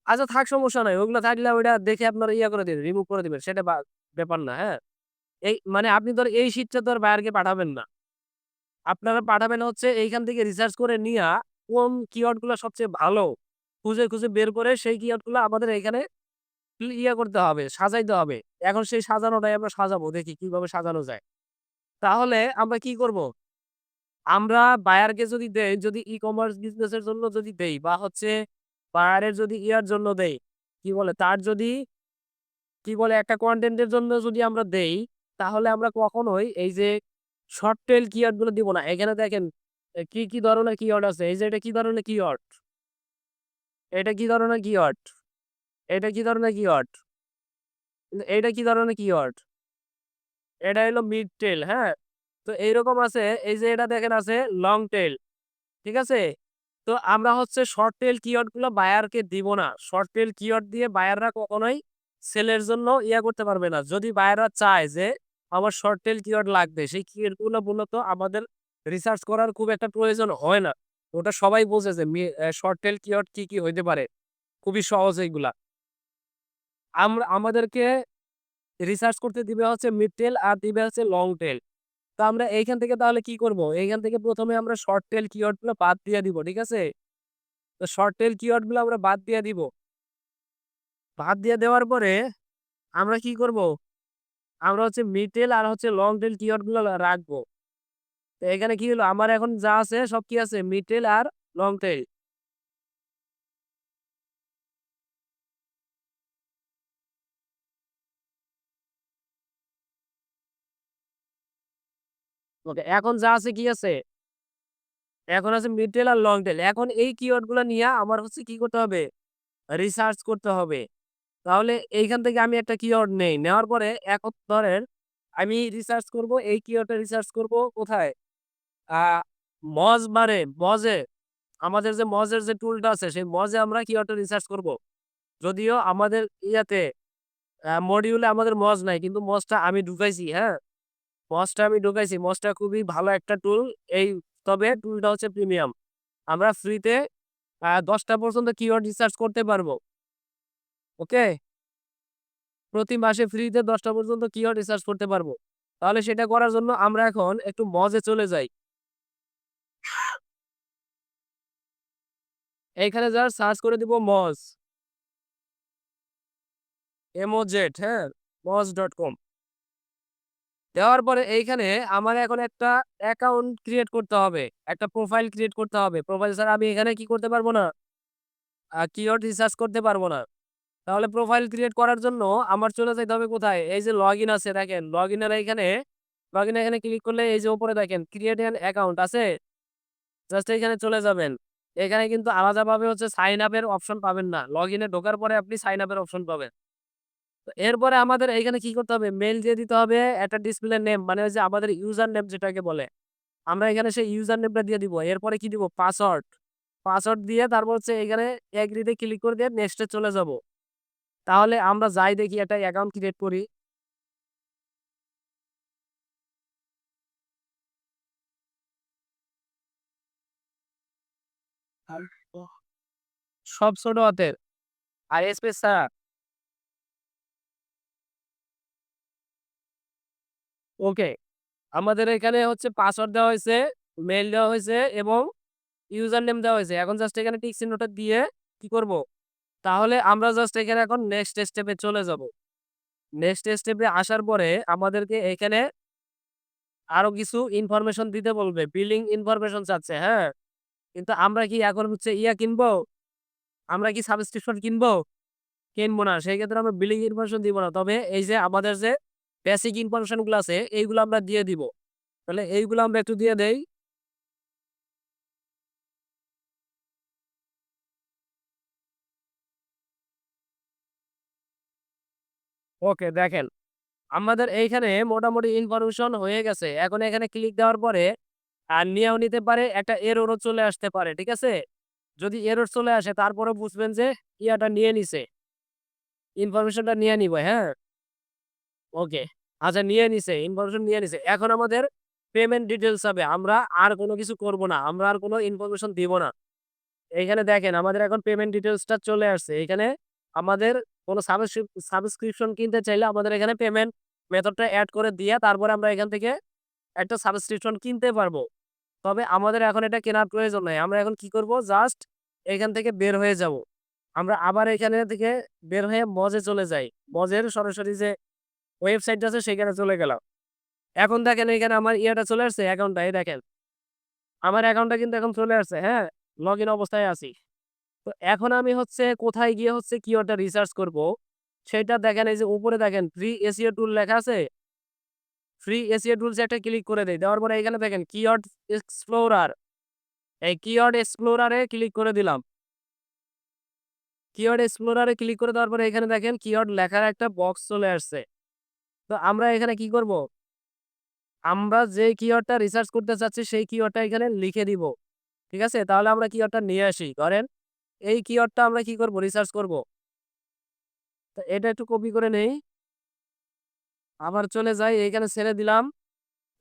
[SPEAKER 1] আচ্ছা থাক, সমস্যা নাই। ওগুলা থাকলে ওইটা দেখে আপনারা করে দিবেন, রিমুভ করে দিবেন। সেটা ব্যাপার না, হ্যাঁ? এই মানে আপনি ধরেন এই শীটটা তো আর বায়ারকে পাঠাবেন না। আপনারা পাঠাবেন হচ্ছে এইখান থেকে রিসার্চ করে নিয়া কোন কিওয়ার্ড গুলা সবচেয়ে ভালো খুঁজে, খুঁজে বের করে সেই কিওয়ার্ড গুলা আমাদের এখানে ইয়ে করতে হবে, সাজাইতে হবে। এখন সেই সাজানোটাই আমরা সাজাবো। দেখি কিভাবে সাজানো যায়। তাহলে আমরা কি করব? আমরা বায়ারকে যদি দেই, যদি ই-কমার্স বিজনেস এর জন্য যদি দেই বা হচ্ছে বায়ারের যদি ইয়ার জন্য দেই, কি বলে তার যদি কি বলে একটা কনটেন্ট এর জন্য যদি আমরা দেই, তাহলে আমরা কখনোই এই যে শর্ট টেইল কিওয়ার্ড গুলো দিব না। এখানে দেখেন কি, কি ধরনের কিওয়ার্ড আছে। এই যে এটা কি ধরনের কিওয়ার্ড? এটা কি ধরনের কিওয়ার্ড? এটা কি ধরনের কিওয়ার্ড? এইটা কি ধরনের কিওয়ার্ড? এটা হলো মিড টেইল, হ্যাঁ? তো এইরকম আছে এই যে এটা দেখেন আছে লং টেইল। ঠিক আছে? তো আমরা হচ্ছে শর্ট টেইল কিওয়ার্ড গুলো বায়ারকে দিব না। শর্ট টেইল কিওয়ার্ড দিয়ে বায়াররা কখনোই সেলের জন্য ইয়া করতে পারবে না। যদি বায়াররা চায় যে আমার শর্ট টেইল কিওয়ার্ড লাগবে, সেই কিওয়ার্ড গুলো মূলত আমাদের রিসার্চ করার খুব একটা প্রয়োজন হয় না। ওটা সবাই বোঝে যে শর্ট টেইল কিওয়ার্ড কি, কি হইতে পারে। খুবই সহজ এইগুলা। আমাদেরকে রিসার্চ করতে দিবে হচ্ছে মিড টেইল আর দিবে হচ্ছে লং টেইল। তো আমরা এইখান থেকে তাহলে কি করব? এইখান থেকে ১ম এ আমরা শর্ট টেইল কিওয়ার্ড গুলো বাদ দিয়ে দিব। ঠিক আছে? তো শর্ট টেইল কিওয়ার্ড গুলো আমরা বাদ দিয়ে দিব। বাদ দিয়ে দেওয়ার পরে আমরা কি করব? আমরা হচ্ছে মিড টেইল আর হচ্ছে লং টেইল কিওয়ার্ড গুলো রাখবো। তো এখানে কি হলো? আমার এখন যা আছে সব কি আছে? মিড টেইল আর লং টেইল। ওকে, এখন যা আছে কি আছে? এখন আছে মিড টেইল আর লং টেইল। এখন এই কিওয়ার্ড গুলা নিয়া আমার হচ্ছে কি করতে হবে? রিসার্চ করতে হবে। তাহলে এইখান থেকে আমি একটা কিওয়ার্ড নেই। নেওয়ার পরে এখন ধরেন আমি রিসার্চ করব, এই কিওয়ার্ডটা রিসার্চ করব কোথায়? আ মজে আমাদের যে মজের যে টুলটা আছে সেই মজে আমরা কিওয়ার্ডটা রিসার্চ করব। যদিও আমাদের ইয়াতে মডিউলে আমাদের মজ নাই। কিন্তু মজটা আমি ঢুকাইছি, হ্যাঁ? মজটা আমি ঢুকাইছি। মজটা খুবই ভালো একটা টুল। এই তবে টুলটা হচ্ছে প্রিমিয়াম। আমরা ফ্রিতে ১০ টা পর্যন্ত কিওয়ার্ড রিসার্চ করতে পারবো। ওকে? প্রতি মাসে ফ্রিতে ১০ টা পর্যন্ত কিওয়ার্ড রিসার্চ করতে পারবো। তাহলে সেটা করার জন্য আমরা এখন একটু মজে চলে যাই। এইখানে জাস্ট সার্চ করে দিব মজ। MOZ, হ্যাঁ? moz.com দেওয়ার পরে এইখানে আমার এখন একটা অ্যাকাউন্ট ক্রিয়েট করতে হবে। একটা প্রোফাইল ক্রিয়েট করতে হবে। প্রোফাইল ছাড়া আমি এখানে কি করতে পারবো না? কিওয়ার্ড রিসার্চ করতে পারবো না। তাহলে প্রোফাইল ক্রিয়েট করার জন্য আমার চলে যাইতে হবে কোথায়? এই যে লগইন আছে দেখেন, লগইনের এইখানে লগইন এখানে ক্লিক করলে এই যে উপরে দেখেন ক্রিয়েট অ্যান অ্যাকাউন্ট আছে? জাস্ট এইখানে চলে যাবেন। এখানে কিন্তু আলাদাভাবে হচ্ছে সাইন আপ এর অপশন পাবেন না। লগইনে ঢোকার পরে আপনি সাইন আপ এর অপশন পাবেন। তো এরপরে আমাদের এইখানে কি করতে হবে? মেইল দিয়ে দিতে হবে একটা ডিসপ্লে নেম মানে ওই যে আমাদের ইউজার নেম যেটাকে বলে। আমরা এখানে সেই ইউজার নেমটা দিয়ে দিব। এরপরে কি দিব? পাসওয়ার্ড। পাসওয়ার্ড দিয়ে তারপর হচ্ছে এখানে এগ্রি তে ক্লিক করে দিয়ে নেক্সট এ চলে যাব। তাহলে আমরা যাই দেখি একটা অ্যাকাউন্ট ক্রিয়েট করি। আর সব ছোট হাতের আর স্পেস ছাড়া। ওকে। আমাদের এখানে হচ্ছে পাসওয়ার্ড দেওয়া হইছে, মেইল দেওয়া হইছে এবং ইউজার নেম দেওয়া হইছে। এখন জাস্ট এখানে টিক চিহ্নটা দিয়ে কি করব? তাহলে আমরা জাস্ট এখানে এখন নেক্সট স্টেপে চলে যাব। নেক্সট স্টেপে আসার পরে আমাদেরকে এখানে আরো কিছু ইনফরমেশন দিতে বলবে। বিলিং ইনফরমেশন চাচ্ছে, হ্যাঁ? কিন্তু আমরা কি এখন হচ্ছে ইয়া কিনবো? আমরা কি সাবস্ক্রিপশন কিনবো? কিনবো না। সেই ক্ষেত্রে আমরা বিলিং ইনফরমেশন দিব না। তবে এই যে আমাদের যে বেসিক ইনফরমেশন গুলো আছে এইগুলো আমরা দিয়ে দিব। তাহলে এইগুলো আমরা একটু দিয়ে দেই। ওকে, দেখেন আমাদের এইখানে মোটামুটি ইনফরমেশন হয়ে গেছে। এখন এখানে ক্লিক দেওয়ার পরে নিয়েও নিতে পারে, একটা এররও চলে আসতে পারে। ঠিক আছে? যদি এরর চলে আসে তারপরেও বুঝবেন যে ইয়াটা নিয়ে নিছে। ইনফরমেশনটা নিয়ে নিবে, হ্যাঁ? ওকে। আচ্ছা, নিয়ে নিছে, ইনফরমেশন নিয়ে নিছে। এখন আমাদের পেমেন্ট ডিটেইলস চাবে। আমরা আর কোন কিছু করব না। আমরা আর কোন ইনফরমেশন দিব না। এইখানে দেখেন আমাদের এখন পেমেন্ট ডিটেইলসটা চলে আসছে। এখানে আমাদের কোন সাবস্ক্রিপশন কিনতে চাইলে আমাদের এখানে পেমেন্ট মেথডটা এড করে দিয়ে তারপরে আমরা এখান থেকে একটা সাবস্ক্রিপশন কিনতে পারবো। তবে আমাদের এখন এটা কেনার প্রয়োজন নাই। আমরা এখন কি করব? জাস্ট এখান থেকে বের হয়ে যাব। আমরা আবার এখানে থেকে বের হয়ে মজে চলে যাই। মজের সরাসরি যে ওয়েবসাইটটা আছে সেখানে চলে গেলাম। এখন দেখেন এখানে আমার ইয়েটা চলে আসছে অ্যাকাউন্টটা এই দেখেন। আমার অ্যাকাউন্টটা কিন্তু এখন চলে আসছে, হ্যাঁ? লগইন অবস্থায় আছি। তো এখন আমি হচ্ছে কোথায় গিয়ে হচ্ছে কিওয়ার্ডটা রিসার্চ করব, সেটা দেখেন এই যে উপরে দেখেন ফ্রি এসইও টুল লেখা আছে। ফ্রি এসইও টুলস এ একটা ক্লিক করে দেই। দেওয়ার পরে এখানে দেখেন কিওয়ার্ড এক্সপ্লোরার। এই কিওয়ার্ড এক্সপ্লোরার এ ক্লিক করে দিলাম। কিওয়ার্ড এক্সপ্লোরার এ ক্লিক করে দেওয়ার পরে এখানে দেখেন কিওয়ার্ড লেখার একটা বক্স চলে আসছে। তো আমরা এখানে কি করব? আমরা যে কিওয়ার্ডটা রিসার্চ করতে চাচ্ছি সেই কিওয়ার্ডটা এখানে লিখে দিব। ঠিক আছে? তাহলে আমরা কিওয়ার্ডটা নিয়ে আসি। ধরেন এই কিওয়ার্ডটা আমরা কি করব? রিসার্চ করব। তো এটা একটু কপি করে নেই। আবার চলে যাই, এইখানে ছেড়ে দিলাম।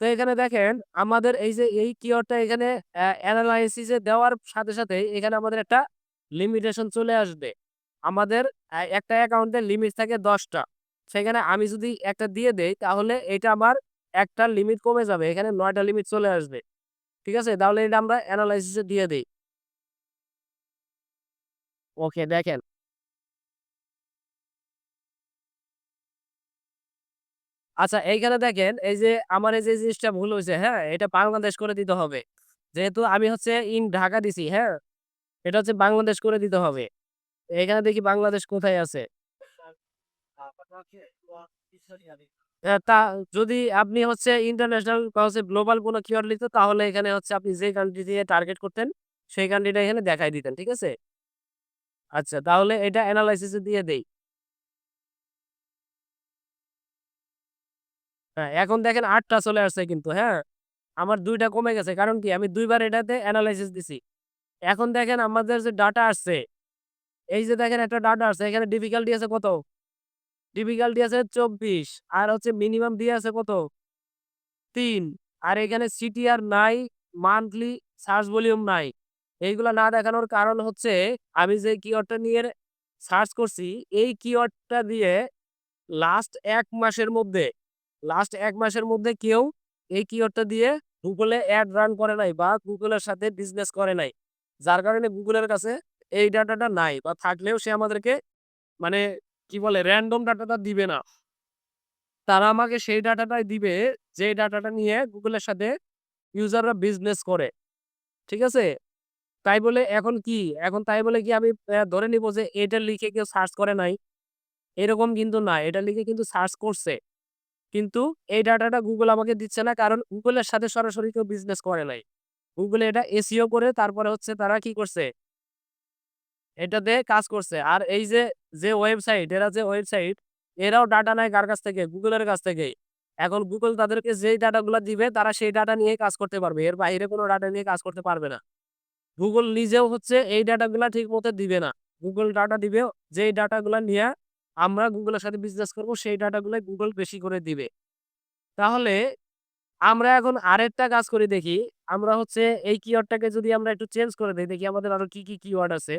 [SPEAKER 1] তো এখানে দেখেন আমাদের এই যে এই কিওয়ার্ডটা এখানে এনালাইসিস এ দেওয়ার সাথে, সাথে এখানে আমাদের একটা লিমিটেশন চলে আসবে। আমাদের একটা অ্যাকাউন্টের লিমিট থাকে ১০ টা। সেখানে আমি যদি একটা দিয়ে দেই তাহলে এটা আমার একটা লিমিট কমে যাবে। এখানে ৯ টা লিমিট চলে আসবে। ঠিক আছে? তাহলে এটা আমরা এনালাইসিস এ দিয়ে দেই। ওকে দেখেন। আচ্ছা এইখানে দেখেন এই যে আমার এই যে জিনিসটা ভুল হইছে, হ্যাঁ? এটা বাংলাদেশ করে দিতে হবে। যেহেতু আমি হচ্ছে ইন ঢাকা দিছি, হ্যাঁ? এটা হচ্ছে বাংলাদেশ করে দিতে হবে। এখানে দেখি বাংলাদেশ কোথায় আছে? তা যদি আপনি হচ্ছে ইন্টারন্যাশনাল বা হচ্ছে গ্লোবাল কোনো কিওয়ার্ড লিখতেন তাহলে এখানে হচ্ছে আপনি যে কান্ট্রি দিয়ে টার্গেট করতেন সেই কান্ট্রিটা এখানে দেখায় দিতেন। ঠিক আছে? আচ্ছা তাহলে এটা এনালাইসিস এ দিয়ে দেই। হ্যাঁ, এখন দেখেন ৮ টা চলে আসছে কিন্তু, হ্যাঁ? আমার ২ টা কমে গেছে। কারণ কি? আমি ২ বার এটাতে এনালাইসিস দিছি। এখন দেখেন আমাদের যে ডাটা আসছে, এই যে দেখেন একটা ডাটা আসছে এখানে ডিফিকাল্টি আছে কত? ডিফিকাল্টি আছে ২৪ আর হচ্ছে মিনিমাম দিয়ে আছে কত? ৩ আর এখানে সিটিআর নাই, মান্থলি সার্চ ভলিউম নাই। এইগুলা না দেখানোর কারণ হচ্ছে আমি যে কিওয়ার্ডটা নিয়ে সার্চ করছি, এই কিওয়ার্ডটা দিয়ে লাস্ট ১ মাসের মধ্যে লাস্ট ১ মাসের মধ্যে কেউ এই কিওয়ার্ডটা দিয়ে Google এ এড রান করে নাই বা Google এর সাথে বিজনেস করে নাই। যার কারণে Google এর কাছে এই ডাটাটা নাই বা থাকলেও সে আমাদেরকে মানে কি বলে র‍্যান্ডম ডাটাটা দিবে না। তারা আমাকে সেই ডাটাটাই দিবে যে ডাটাটা নিয়ে Google এর সাথে ইউজাররা বিজনেস করে। ঠিক আছে? তাই বলে এখন কি? এখন তাই বলে কি আমি ধরে নিব যে এটা লিখে কেউ সার্চ করে নাই? এরকম কিন্তু না। এটা লিখে কিন্তু সার্চ করছে। কিন্তু এই ডাটাটা Google আমাকে দিচ্ছে না। কারণ Google এর সাথে সরাসরি কেউ বিজনেস করে নাই। Google এটা SEO করে তারপরে হচ্ছে তারা কি করছে? এটাতে কাজ করছে। আর এই যে, যে ওয়েবসাইট এরা যে ওয়েবসাইট এরাও ডাটা নেয় কার কাছ থেকে? Google এর কাছ থেকেই। এখন Google তাদেরকে যেই ডাটাগুলা দিবে তারা সেই ডাটা নিয়েই কাজ করতে পারবে। এর বাইরে কোন ডাটা নিয়ে কাজ করতে পারবে না। Google নিজেও হচ্ছে এই ডাটাগুলা ঠিক মতো দিবে না। Google ডাটা দিবে যেই ডাটাগুলা নিয়ে আমরা Google এর সাথে বিজনেস করব সেই ডাটাগুলাই Google বেশি করে দিবে। তাহলে আমরা এখন আরেকটা কাজ করি দেখি। আমরা হচ্ছে এই কিওয়ার্ডটাকে যদি আমরা একটু চেঞ্জ করে দেই, দেখি আমাদের আরো কি, কি কিওয়ার্ড আছে।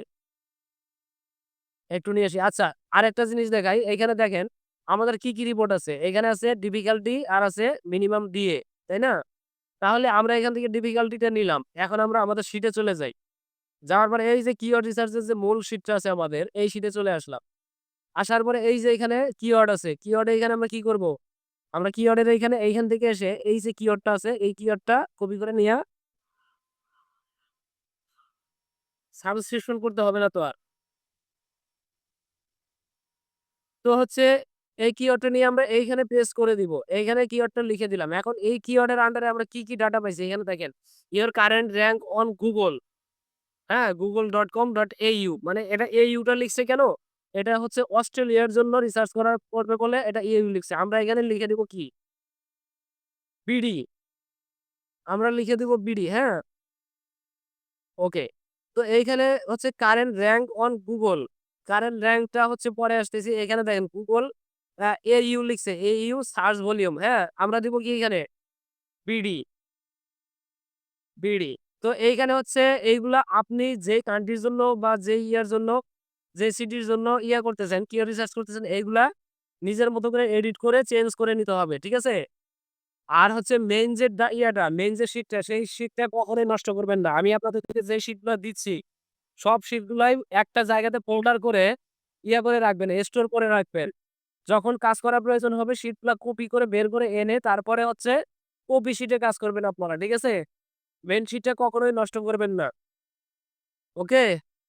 [SPEAKER 1] একটু নিয়ে আসি। আচ্ছা, আরেকটা জিনিস দেখাই। এইখানে দেখেন আমাদের কি, কি রিপোর্ট আছে। এখানে আছে ডিফিকাল্টি আর আছে মিনিমাম ডিএ, তাই না? তাহলে আমরা এখান থেকে ডিফিকাল্টিটা নিলাম। এখন আমরা আমাদের শিটে চলে যাই। যাওয়ার পরে এই যে কিওয়ার্ড রিসার্চ এর যে মূল শিটটা আছে আমাদের, এই শিটে চলে আসলাম। আসার পরে এই যে এখানে কিওয়ার্ড আছে। কিওয়ার্ডে এখানে আমরা কি করব? আমরা কিওয়ার্ডের এইখান থেকে এসে এই যে কিওয়ার্ডটা আছে, এই কিওয়ার্ডটা কপি করে নিয়া সাবস্ক্রিপশন করতে হবে না তো আর। তো হচ্ছে এই কিওয়ার্ডটা নিয়ে আমরা এইখানে পেস্ট করে দিব। এইখানে কিওয়ার্ডটা লিখে দিলাম। এখন এই কিওয়ার্ডের আন্ডারে আমরা কি, কি ডাটা পাইছি এখানে দেখেন। Your current rank on Google, হ্যাঁ? google.com.au মানে এটা AU টা লিখছে কেন? এটা হচ্ছে অস্ট্রেলিয়ার জন্য রিসার্চ করার করবে বলে এটা AU লিখছে। আমরা এখানে লিখে দিব কি? BD আমরা লিখে দিব BD, হ্যাঁ? ওকে। তো এইখানে হচ্ছে current rank on Google। Current র‍্যাংকটা হচ্ছে পরে আসতেছি। এখানে দেখেন Google AU লিখছে। AU সার্চ ভলিউম, হ্যাঁ? আমরা দিব কি এখানে? BD, BD। তো এইখানে হচ্ছে এইগুলা আপনি যে কান্ট্রির জন্য বা যে ইয়ার জন্য, যে সিটির জন্য ইয়া করতেছেন, কিওয়ার্ড রিসার্চ করতেছেন এইগুলা নিজের মতো করে এডিট করে চেঞ্জ করে নিতে হবে। ঠিক আছে? আর হচ্ছে মেইন যে মেইন যে শীটটা সেই শীটটা কখনোই নষ্ট করবেন না। আমি আপনাদেরকে যে শীটগুলা দিচ্ছি, সব শীটগুলাই একটা জায়গাতে ফোল্ডার করে করে রাখবেন, স্টোর করে রাখবেন। যখন কাজ করার প্রয়োজন হবে শীটগুলা কপি করে বের করে এনে তারপরে হচ্ছে কপি শীটে কাজ করবেন আপনারা। ঠিক আছে? মেইন শীটটা কখনোই নষ্ট করবেন না। ওকে?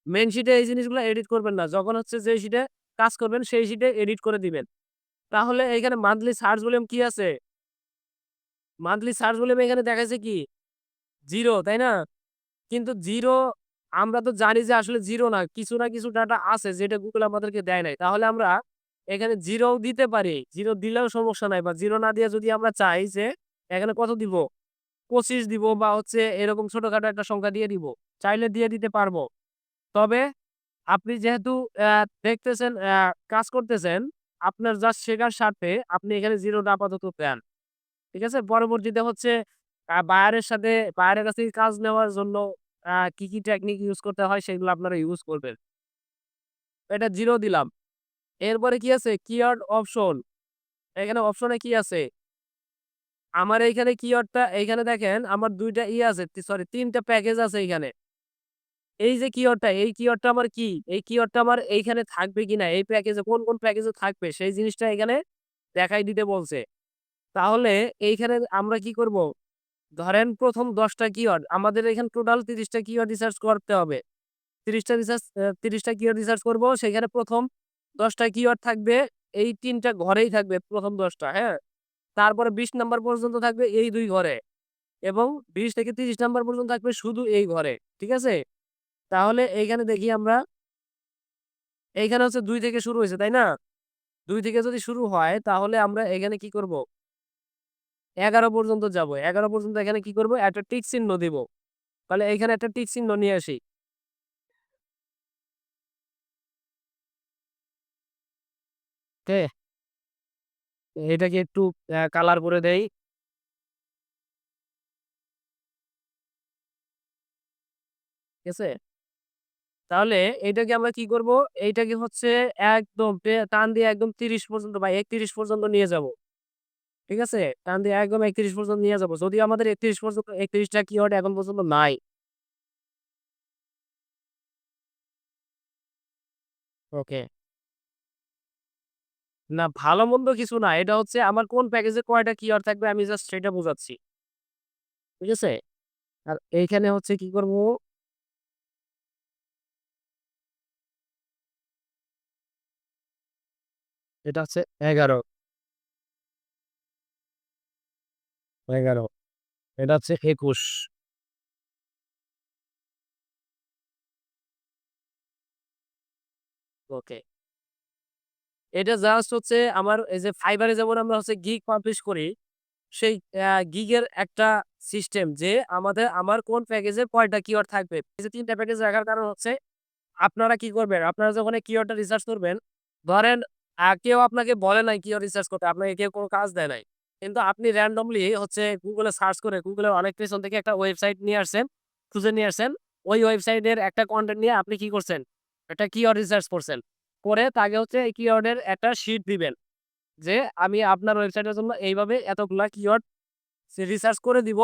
[SPEAKER 1] মেইন শীটে এই জিনিসগুলা এডিট করবেন না। যখন হচ্ছে যে শীটে কাজ করবেন সেই শীটে এডিট করে দিবেন। তাহলে এইখানে মান্থলি সার্চ ভলিউম কি আছে? মান্থলি সার্চ ভলিউম এখানে দেখাইছে কি? 0 তাই না? কিন্তু 0 আমরা তো জানি যে আসলে 0 না। কিছু না কিছু ডাটা আছে যেটা Google আমাদেরকে দেয় নাই। তাহলে আমরা এখানে 0 ও দিতে পারি। 0 দিলেও সমস্যা নাই বা 0 না দিয়ে যদি আমরা চাই যে এখানে কত দিব? 25 দিব বা হচ্ছে এরকম ছোটখাটো একটা সংখ্যা দিয়ে দিব। চাইলে দিয়ে দিতে পারবো। তবে আপনি যেহেতু দেখতেছেন কাজ করতেছেন, আপনার জাস্ট শেখার স্বার্থে আপনি এখানে 0 টা আপাতত দেন। ঠিক আছে? পরবর্তীতে হচ্ছে বায়ারের কাছ থেকে কাজ নেওয়ার জন্য কি টেকনিক ইউজ করতে হয় সেগুলো আপনারা ইউজ করবেন। এটা 0 দিলাম। এরপরে কি আছে? Keyword option. এখানে অপশনে কি আছে? আমার এইখানে কিওয়ার্ডটা এইখানে দেখেন আমার ২ টা আছে সরি ৩ টা প্যাকেজ আছে এইখানে। এই যে কিওয়ার্ডটা, এই কিওয়ার্ডটা আমার কি? এই কিওয়ার্ডটা আমার এইখানে থাকবে কিনা? এই প্যাকেজে কোন প্যাকেজে থাকবে? সেই জিনিসটা এখানে দেখাই দিতে বলছে। তাহলে এইখানে আমরা কি করব? ধরেন ১ম ১০ টা কিওয়ার্ড আমাদের এখানে টোটাল ৩০ টা কিওয়ার্ড রিসার্চ করতে হবে। ৩০ টা কিওয়ার্ড রিসার্চ করব। সেখানে ১ম ১০ টা কিওয়ার্ড থাকবে এই ৩ টা ঘরেই থাকবে ১ম ১০ টা, হ্যাঁ? তারপরে ২০ নাম্বার পর্যন্ত থাকবে এই ২ ঘরে এবং ২০ থেকে ৩০ নাম্বার পর্যন্ত থাকবে শুধু এই ঘরে। ঠিক আছে? তাহলে এইখানে দেখি আমরা এইখানে হচ্ছে ২ থেকে শুরু হইছে, তাই না? ২ থেকে যদি শুরু হয় তাহলে আমরা এখানে কি করব? ১১ পর্যন্ত যাবো। ১১ পর্যন্ত এখানে কি করব? একটা টিক চিহ্ন দিব। তাহলে এইখানে একটা টিক চিহ্ন নিয়ে আসি। ওকে? এটাকে একটু কালার করে দেই। ঠিক আছে? তাহলে এইটাকে আমরা কি করব? এইটাকে হচ্ছে একদম টান দিয়ে একদম ৩০ পর্যন্ত বা ৩১ পর্যন্ত নিয়ে যাব। ঠিক আছে? টান দিয়ে একদম ৩১ পর্যন্ত নিয়ে যাব। যদিও আমাদের ৩১ টা কিওয়ার্ড এখন পর্যন্ত নাই। ওকে। না ভালো-মন্দ কিছু না। এটা হচ্ছে আমার কোন প্যাকেজে কয়টা কিওয়ার্ড থাকবে আমি জাস্ট সেটা বুঝাচ্ছি। ঠিক আছে? আর এইখানে হচ্ছে কি করব? এটা হচ্ছে ১১, ১১ এটা হচ্ছে ২১। ওকে। এটা জাস্ট হচ্ছে আমার এই যে Fiverr এ যেমন আমরা হচ্ছে গিগ পাবলিশ করি, সেই গিগের একটা সিস্টেম যে আমার কোন প্যাকেজে কয়টা কিওয়ার্ড থাকবে। এই যে ৩ টা প্যাকেজ রাখার কারণ হচ্ছে আপনারা কি করবেন? আপনারা যখন এই কিওয়ার্ডটা রিসার্চ করবেন, ধরেন কেউ আপনাকে বলে নাই কিওয়ার্ড রিসার্চ করতে, আপনাকে কেউ কোন কাজ দেয় নাই। কিন্তু আপনি randomly হচ্ছে Google এ সার্চ করে Google এর অনেক পেছন থেকে একটা ওয়েবসাইট নিয়ে আসছেন, খুঁজে নিয়ে আসছেন। ওই ওয়েবসাইটের একটা কনটেন্ট নিয়ে আপনি কি করছেন? একটা কিওয়ার্ড রিসার্চ করছেন। করে তাকে হচ্ছে এই কিওয়ার্ডের একটা শিট দিবেন। যে আমি আপনার ওয়েবসাইটের জন্য এইভাবে এতগুলা কিওয়ার্ড রিসার্চ করে দিব।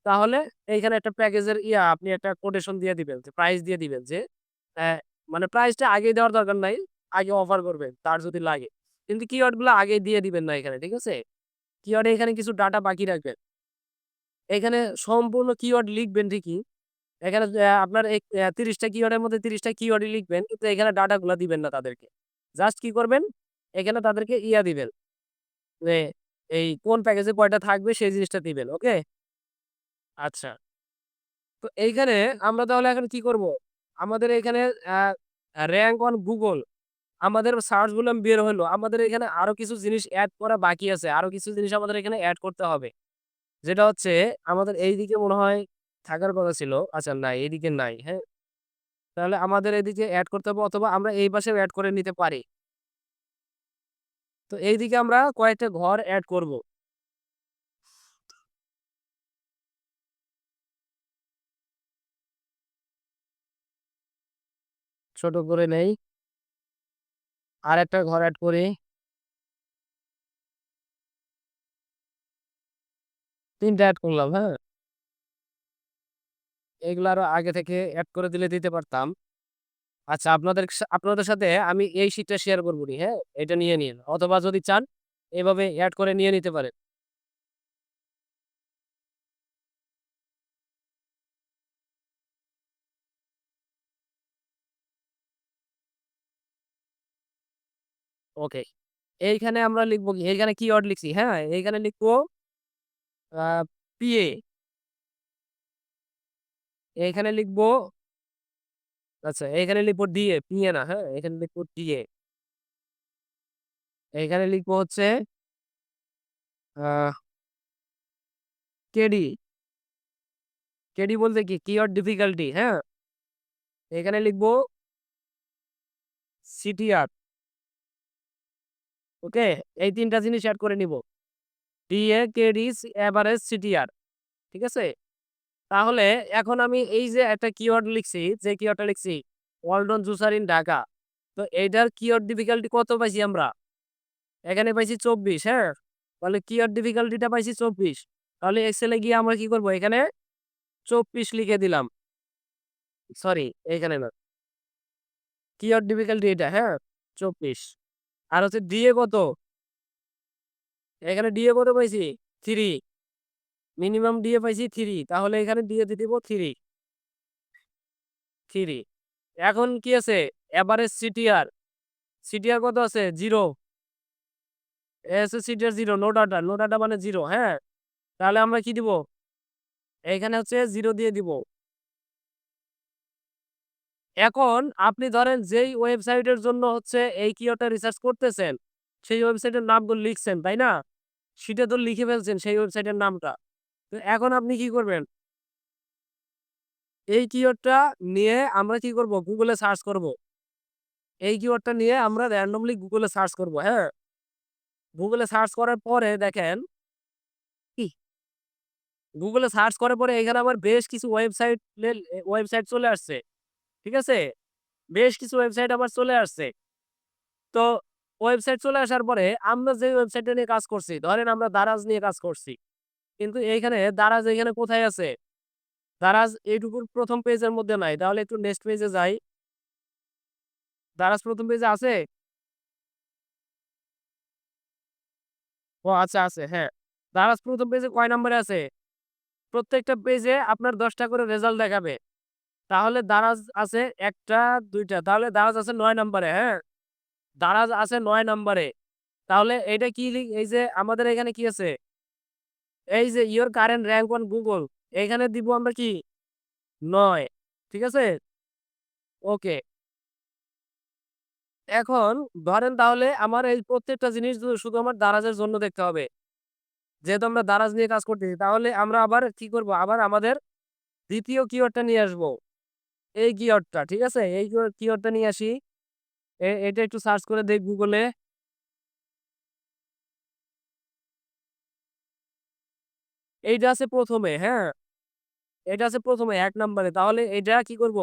[SPEAKER 1] তাহলে এইখানে একটা প্যাকেজের আপনি একটা কোটেশন দিয়ে দিবেন। যে প্রাইস দিয়ে দিবেন যে অ্যা মানে প্রাইসটা আগেই দেওয়ার দরকার নাই। আগে অফার করবেন তার যদি লাগে। কিন্তু কিওয়ার্ড গুলা আগেই দিয়ে দিবেন না এখানে। ঠিক আছে? কিওয়ার্ডে এখানে কিছু ডাটা বাকি রাখবেন। এখানে সম্পূর্ণ কিওয়ার্ড লিখবেন ঠিকই। এখানে আপনার ৩০ টা কিওয়ার্ডের মধ্যে ৩০ টা কিওয়ার্ডই লিখবেন। কিন্তু এখানে ডাটা গুলা দিবেন না তাদেরকে। জাস্ট কি করবেন? এখানে তাদেরকে দিবেন। যে এই কোন প্যাকেজে কয়টা থাকবে সেই জিনিসটা দিবেন। ওকে? আচ্ছা। তো এইখানে আমরা তাহলে এখন কি করব? আমাদের এখানে আ র‍্যাংক অন Google আমাদের সার্চ ভলিউম বের হলো। আমাদের এখানে আরো কিছু জিনিস এড করা বাকি আছে। আরো কিছু জিনিস আমাদের এখানে এড করতে হবে। যেটা হচ্ছে আমাদের এইদিকে মনে হয় থাকার কথা ছিল। আচ্ছা নাই, এইদিকে নাই। হ্যাঁ? তাহলে আমাদের এদিকে এড করতে হবে অথবা আমরা এই পাশেও এড করে নিতে পারি। তো এইদিকে আমরা কয়েকটা ঘর এড করব। ছোট করে নেই। আরেকটা ঘর এড করি। 3টা এড করলাম, হ্যাঁ? এগুলো আরো আগে থেকে এড করে দিলে দিতে পারতাম। আচ্ছা আপনাদের সাথে আমি এই শীটটা শেয়ার করবনি, হ্যাঁ? এটা নিয়ে নিন। অথবা যদি চান এভাবে এড করে নিয়ে নিতে পারেন। ওকে। এইখানে আমরা লিখব কি? এইখানে কিওয়ার্ড লিখছি, হ্যাঁ? এইখানে লিখবো আ পিএ। এইখানে লিখবো আচ্ছা এইখানে লিখবো ডিএ, পিএ না, হ্যাঁ? এখানে লিখবো ডিএ। এইখানে লিখবো হচ্ছে আ কেডি। কেডি বলতে কি? কিওয়ার্ড ডিফিকাল্টি, হ্যাঁ? এখানে লিখবো সিটিআর। ওকে? এই ৩ টা জিনিস এড করে নিব। DA, KD, average, CTR. ঠিক আছে? তাহলে এখন আমি এই যে একটা কিওয়ার্ড লিখছি, যে কিওয়ার্ডটা লিখছি ওয়ালটন জুসার ইন ঢাকা। তো এইটার কিওয়ার্ড ডিফিকাল্টি কত পাইছি আমরা? এখানে পাইছি ২৪, হ্যাঁ? তাহলে কিওয়ার্ড ডিফিকাল্টিটা পাইছি ২৪। তাহলে এক্সেলে গিয়ে আমরা কি করব? এখানে ২৪ লিখে দিলাম। সরি, এইখানে না। কিওয়ার্ড ডিফিকাল্টি এটা, হ্যাঁ? ২৪। আর হচ্ছে ডিএ কত? এখানে ডিএ কত পাইছি? ৩। মিনিমাম ডিএ পাইছি ৩। তাহলে এখানে ডিএ দিয়ে দিব ৩। ৩। এখন কি আছে? Average CTR. সিটিআর কত আছে? 0। এ হচ্ছে CTR 0, no data. No data মানে 0, হ্যাঁ? তাহলে আমরা কি দিব? এইখানে হচ্ছে 0 দিয়ে দিব। এখন আপনি ধরেন যেই ওয়েবসাইটের জন্য হচ্ছে এই কিওয়ার্ডটা রিসার্চ করতেছেন, সেই ওয়েবসাইটের নামগুলো লিখছেন, তাই না? সেটা তো লিখে ফেলছেন সেই ওয়েবসাইটের নামটা। তো এখন আপনি কি করবেন? এই কিওয়ার্ডটা নিয়ে আমরা কি করব? Google এ সার্চ করব। এই কিওয়ার্ডটা নিয়ে আমরা randomly Google এ সার্চ করব, হ্যাঁ? Google এ সার্চ করার পরে দেখেন কি Google এ সার্চ করার পরে এখানে আমার বেশ কিছু ওয়েবসাইট চলে আসছে। ঠিক আছে? বেশ কিছু ওয়েবসাইট আমার চলে আসছে। তো ওয়েবসাইট চলে আসার পরে আমরা যে ওয়েবসাইটটা নিয়ে কাজ করছি, ধরেন আমরা দারাজ নিয়ে কাজ করছি। কিন্তু এইখানে দারাজ এখানে কোথায় আছে? দারাজ এইটুকুর ১ম পেজের মধ্যে নাই। তাহলে একটু নেক্সট পেজে যাই। দারাজ ১ম পেজে আছে? ও আচ্ছা আছে, হ্যাঁ। দারাজ ১ম পেজে কয় নম্বরে আছে? প্রত্যেকটা পেজে আপনার ১০ টা করে রেজাল্ট দেখাবে। তাহলে দারাজ আছে ১ টা ২ টা। তাহলে দারাজ আছে ৯ নম্বরে, হ্যাঁ? দারাজ আছে ৯ নম্বরে। তাহলে এইটা কি এই যে আমাদের এখানে কি আছে? এই যে your current rank on Google, এইখানে দিব আমরা কি? ৯। ঠিক আছে? ওকে। এখন ধরেন তাহলে আমার এই প্রত্যেকটা জিনিস শুধু আমার দারাজের জন্য দেখতে হবে। যেহেতু আমরা দারাজ নিয়ে কাজ করতেছি, তাহলে আমরা আবার কি করব? আবার আমাদের ২য় কিওয়ার্ডটা নিয়ে আসবো। এই কিওয়ার্ডটা, ঠিক আছে? এই কিওয়ার্ডটা নিয়ে আসি। এটা একটু সার্চ করে দেই Google এ। এইটা আছে ১ম এ, হ্যাঁ? এটা আছে ১ম এ ১ নাম্বারে। তাহলে এইটা কি করব?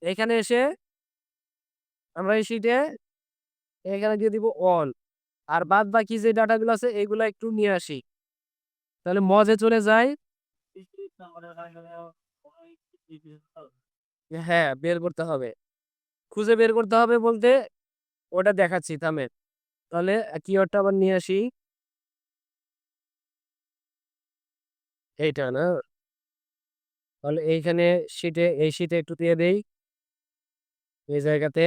[SPEAKER 1] এখানে এসে আমরা এই শিটে এখানে দিয়ে দিব অল। আর বাদবাকি যে ডাটাগুলো আছে এগুলা একটু নিয়ে আসি। তাহলে মজে চলে যাই। হ্যাঁ, বের করতে হবে। খুঁজে বের করতে হবে বলতে ওটা দেখাচ্ছি থামেন। তাহলে কিওয়ার্ডটা আবার নিয়ে আসি। এইটা না? তাহলে এইখানে এই শিটে একটু দিয়ে দেই। এই জায়গাতে।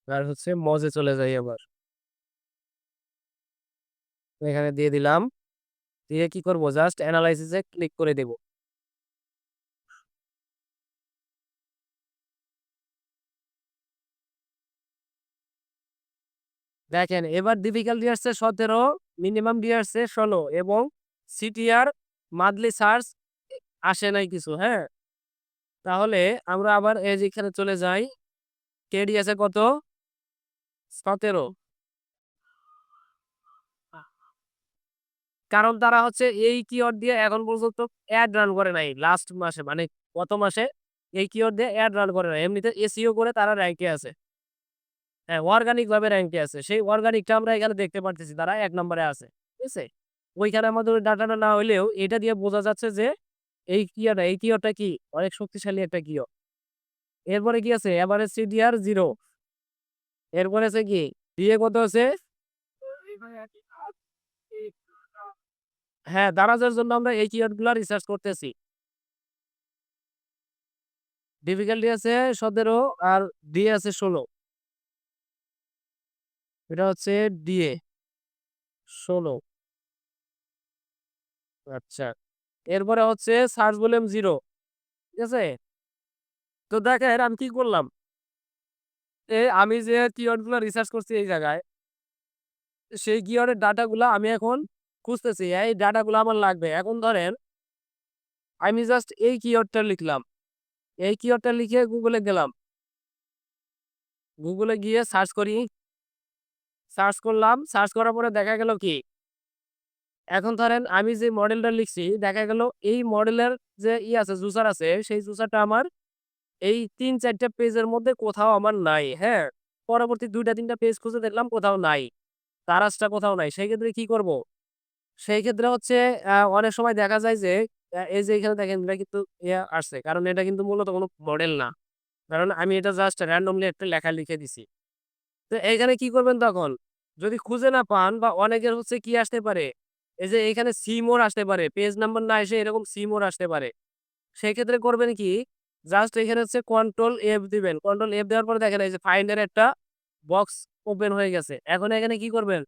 [SPEAKER 1] আর হচ্ছে মজে চলে যাই আবার। এখানে দিয়ে দিলাম। দিয়ে কি করব? জাস্ট এনালাইসিস এ ক্লিক করে দেব। দেখেন এবার ডিফিকাল্টি আসছে ১৭, মিনিমাম দিয়ে আসছে ১৬ এবং সিটিআর মান্থলি সার্চ আসে নাই কিছু, হ্যাঁ? তাহলে আমরা আবার এই যে এখানে চলে যাই। কেডি আছে কত? ১৭। কারণ তারা হচ্ছে এই কিওয়ার্ড দিয়ে এখন পর্যন্ত এড রান করে নাই। লাস্ট মাসে মানে গত মাসে এই কিওয়ার্ড দিয়ে এড রান করে নাই। এমনিতে এসইও করে তারা র‍্যাংকে আছে। হ্যাঁ, অর্গানিক ভাবে র‍্যাংকে আছে। সেই অর্গানিকটা আমরা এখানে দেখতে পারতেছি। তারা ১ নম্বরে আছে। ঠিক আছে? ওইখানে আমাদের ওই ডাটাটা না হইলেও এটা দিয়ে বোঝা যাচ্ছে যে এই কিওয়ার্ডটা কি অনেক শক্তিশালী একটা কিওয়ার্ড। এরপরে কি আছে এভারেজ সিডিআর 0। এরপরে আছে কি ডিএ কত আছে? হ্যাঁ, দারাজের জন্য আমরা এই কিওয়ার্ডগুলা রিসার্চ করতেছি। ডিফিকাল্টি আছে 17 আর ডিএ আছে 16। এটা হচ্ছে ডিএ 16। আচ্ছা। এরপরে হচ্ছে সার্চ ভলিউম 0। ঠিক আছে? তো দেখেন আমি কি করলাম? আমি যে কিওয়ার্ড গুলা রিসার্চ করছি এই জায়গায়, সেই কিওয়ার্ডের ডাটাগুলা আমি এখন খুঁজতেছি। এই ডাটাগুলা আমার লাগবে। এখন ধরেন আমি জাস্ট এই কিওয়ার্ডটা লিখলাম। এই কিওয়ার্ডটা লিখে গুগলে গেলাম। গুগলে গিয়ে সার্চ করি। সার্চ করলাম। সার্চ করার পরে দেখা গেল কি? এখন ধরেন আমি যে মডেলটা লিখছি, দেখা গেল এই মডেলের যে আছে জুসার আছে, সেই জুসারটা আমার এই ৩-৪ টা পেজের মধ্যে কোথাও আমার নাই। হ্যাঁ? পরবর্তী ২টা-৩টা পেজ খুঁজে দেখলাম কোথাও নাই। তারাজটা কোথাও নাই। সেক্ষেত্রে কি করব? সেই ক্ষেত্রে হচ্ছে অনেক সময় দেখা যায় যে এই যে এখানে দেখেন এটা কিন্তু আসছে। কারণ এটা কিন্তু মূলত কোনো মডেল না। কারণ আমি এটা জাস্ট randomly একটা লেখা লিখে দিছি। তো এইখানে কি করবেন তখন? যদি খুঁজে না পান বা অনেকের হচ্ছে কি আসতে পারে? এই যে এখানে সিমোর আসতে পারে। পেজ নাম্বার না এসে এরকম সিমোর আসতে পারে। সেক্ষেত্রে করবেন কি? জাস্ট এখানে হচ্ছে কন্ট্রোল F দিবেন। কন্ট্রোল F দেওয়ার পরে দেখেন এই যে ফাইন্ড এর একটা বক্স ওপেন হয়ে গেছে। এখন এখানে কি করবেন?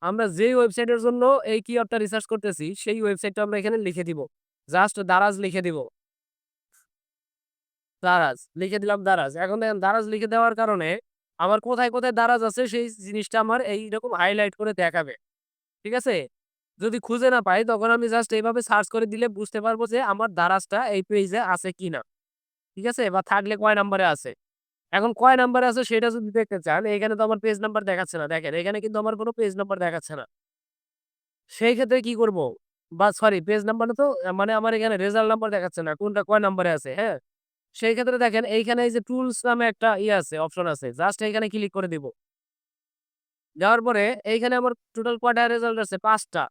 [SPEAKER 1] আমরা যেই ওয়েবসাইটের জন্য এই কিওয়ার্ডটা রিসার্চ করতেছি, সেই ওয়েবসাইটটা আমরা এখানে লিখে দিব। জাস্ট দারাজ লিখে দিব। দারাজ লিখে দিলাম দারাজ। এখন দেখেন দারাজ লিখে দেওয়ার কারণে আমার কোথায় দারাজ আছে সেই জিনিসটা আমার এইরকম হাইলাইট করে দেখাবে। ঠিক আছে? যদি খুঁজে না পাই তখন আমি জাস্ট এইভাবে সার্চ করে দিলে বুঝতে পারবো যে আমার দারাজটা এই পেইজে আছে কিনা। ঠিক আছে? বা থাকলে কয় নাম্বারে আছে। এখন কয় নাম্বারে আছে সেটা যদি দেখতে চান, এখানে তো আমার পেজ নাম্বার দেখাচ্ছে না। দেখেন এখানে কিন্তু আমার কোনো পেজ নাম্বার দেখাচ্ছে না। সেই ক্ষেত্রে কি করব? বা সরি পেজ নাম্বার না তো মানে আমার এখানে রেজাল্ট নাম্বার দেখাচ্ছে না। কোনটা কয় নাম্বারে আছে, হ্যাঁ? সেই ক্ষেত্রে দেখেন এইখানে এই যে টুলস নামে একটা আছে, অপশন আছে। জাস্ট এইখানে ক্লিক করে দিব। দেওয়ার পরে এইখানে আমার টোটাল কয়টা রেজাল্ট আছে? ৫ টা।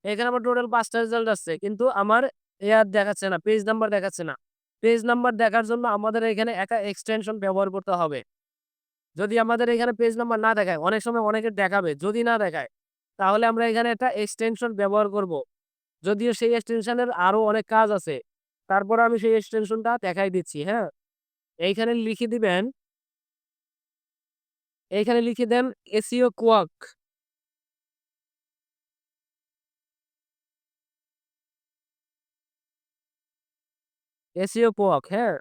[SPEAKER 1] এখানে আমার টোটাল ৫ টা রেজাল্ট আসছে। কিন্তু আমার দেখাচ্ছে না, পেজ নাম্বার দেখাচ্ছে না। পেজ নাম্বার দেখার জন্য আমাদের এখানে একটা এক্সটেনশন ব্যবহার করতে হবে। যদি আমাদের এখানে পেজ নাম্বার না দেখায়, অনেক সময় অনেকের দেখাবে। যদি না দেখায়, তাহলে আমরা এখানে একটা এক্সটেনশন ব্যবহার করব। যদিও সেই এক্সটেনশনের আরো অনেক কাজ আছে। তারপরে আমি সেই এক্সটেনশনটা দেখাই দিচ্ছি, হ্যাঁ? এইখানে লিখে দিবেন, এইখানে লিখে দেন SEO Quark, SEO Quark, হ্যাঁ?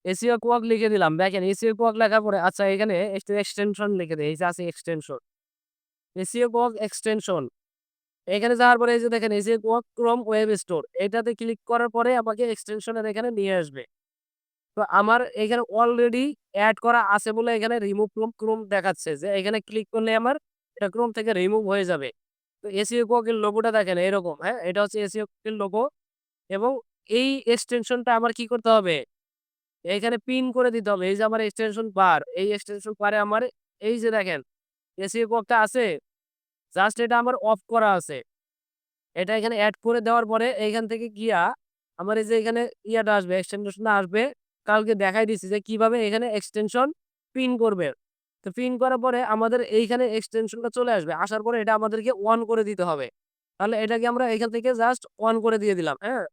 [SPEAKER 1] SEO Quark লিখে দিলাম। দেখেন SEO Quark লেখার পরে আচ্ছা এখানে একটু এক্সটেনশন লিখে দেই। এই যে আছে এক্সটেনশন। SEO Quark extension. এখানে যাওয়ার পরে এই যে দেখেন SEO Quark Chrome web store. এটাতে ক্লিক করার পরে আমাকে এক্সটেনশনের এখানে নিয়ে আসবে। তো আমার এখানে অলরেডি এড করা আছে বলে এখানে রিমুভ ফ্রম ক্রোম দেখাচ্ছে যে এখানে ক্লিক করলে আমার এটা ক্রোম থেকে রিমুভ হয়ে যাবে। তো এসইও কুইক এর লোগোটা দেখেন এরকম, হ্যাঁ? এটা হচ্ছে এসইও কুইক এর লোগো এবং এই এক্সটেনশনটা আমার কি করতে হবে? এখানে পিন করে দিতে হবে। এই যে আমার এক্সটেনশন বার, এই এক্সটেনশন বারে আমার এই যে দেখেন এসইও কুইকটা আছে, জাস্ট এটা আমার অফ করা আছে। এটা এখানে এড করে দেওয়ার পরে এইখান থেকে গিয়া আমার এই যে এখানে আসবে, এক্সটেনশনটা আসবে। কালকে দেখাই দিছি যে কিভাবে এখানে এক্সটেনশন পিন করবে। তো পিন করার পরে আমাদের এইখানে এক্সটেনশনটা চলে আসবে। আসার পরে এটা আমাদেরকে অন করে দিতে হবে। তাহলে এটাকে আমরা এখান থেকে জাস্ট অন করে দিয়ে দিলাম, হ্যাঁ?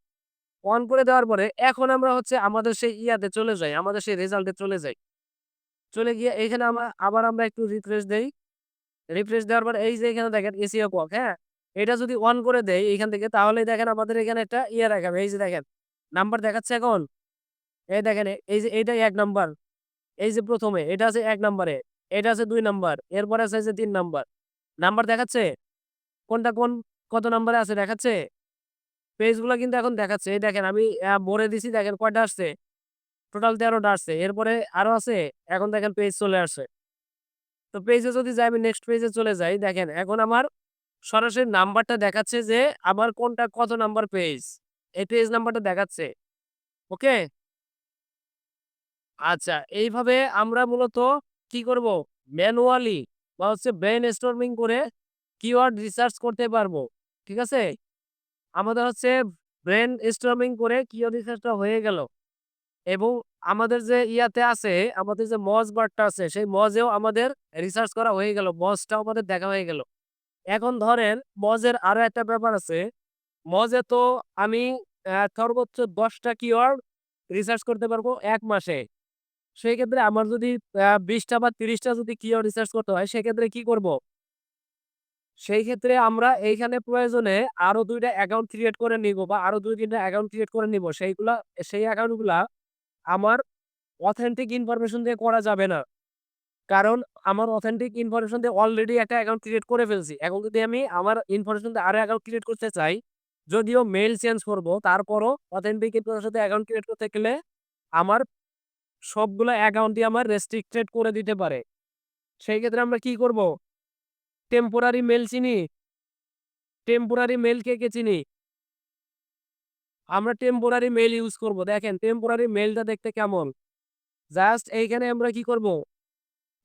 [SPEAKER 1] অন করে দেওয়ার পরে এখন আমরা হচ্ছে আমাদের সেই চলে যাই। আমাদের সেই রেজাল্টে চলে যাই। চলে গিয়ে এখানে আবার আমরা একটু রিফ্রেশ দেই। রিফ্রেশ দেওয়ার পরে এই যে এখানে দেখেন এসিও ক্লক, হ্যাঁ? এটা যদি অন করে দেই এইখান থেকে তাহলেই দেখেন আমাদের এখানে একটা দেখাবে। এই যে দেখেন নাম্বার দেখাচ্ছে এখন। এই দেখেন এই যে এইটাই ১ নাম্বার। এই যে ১ম এ এটা আছে ১ নাম্বারে, এটা আছে ২ নাম্বার, এরপরে আছে যে ৩ নাম্বার। নাম্বার দেখাচ্ছে? কোনটা কত নাম্বারে আছে দেখাচ্ছে? পেজগুলা কিন্তু এখন দেখাচ্ছে। এই দেখেন আমি ভরে দিছি দেখেন কয়টা আসছে? টোটাল ১৩ টা আসছে। এরপরে আরো আছে। এখন দেখেন পেজ চলে আসছে। তো পেজে যদি যাই আমি নেক্সট পেজে চলে যাই। দেখেন এখন আমার সরাসরি নাম্বারটা দেখাচ্ছে যে আমার কোনটা কত নাম্বার পেজ। এই পেজ নাম্বারটা দেখাচ্ছে। ওকে? আচ্ছা এইভাবে আমরা মূলত কি করব? ম্যানুয়ালি বা হচ্ছে ব্রেইনস্টর্মিং করে কিওয়ার্ড রিসার্চ করতে পারবো। ঠিক আছে? আমাদের হচ্ছে ব্রেন স্টর্মিং করে কিও রিসার্চটা হয়ে গেল এবং আমাদের যে ইয়াতে আছে, আমাদের যে মজ বারটা আছে, সেই মজেও আমাদের রিসার্চ করা হয়ে গেল। মজটাও আমাদের দেখা হয়ে গেল। এখন ধরেন মজের আরো একটা ব্যাপার আছে। মজে তো আমি সর্বোচ্চ ১০ টা কিওয়ার্ড রিসার্চ করতে পারবো ১ মাসে। সেই ক্ষেত্রে আমার যদি ২০ টা বা ৩০ টা যদি কিওয়ার্ড রিসার্চ করতে হয়, সেক্ষেত্রে কি করব? সেই ক্ষেত্রে আমরা এইখানে প্রয়োজনে আরো ২ টা অ্যাকাউন্ট ক্রিয়েট করে নিব বা আরো ২-৩ টা অ্যাকাউন্ট ক্রিয়েট করে নিব। সেই অ্যাকাউন্ট গুলা আমার অথেন্টিক ইনফরমেশন দিয়ে করা যাবে না। কারণ আমার অথেন্টিক ইনফরমেশন দিয়ে অলরেডি একটা অ্যাকাউন্ট ক্রিয়েট করে ফেলছি। এখন যদি আমি আমার ইনফরমেশন দিয়ে আরো অ্যাকাউন্ট ক্রিয়েট করতে চাই, যদিও মেইল চেঞ্জ করব, তারপরও অথেন্টিক ইনফরমেশন দিয়ে অ্যাকাউন্ট ক্রিয়েট করতে গেলে আমার সবগুলো অ্যাকাউন্টই আমার রেস্ট্রিক্টেড করে দিতে পারে। সেই ক্ষেত্রে আমরা কি করব? টেম্পোরারি মেইল চিনি? টেম্পোরারি মেইল কে চিনি? আমরা টেম্পোরারি মেইল ইউজ করব। দেখেন টেম্পোরারি মেইলটা দেখতে কেমন? জাস্ট এইখানে আমরা কি করব?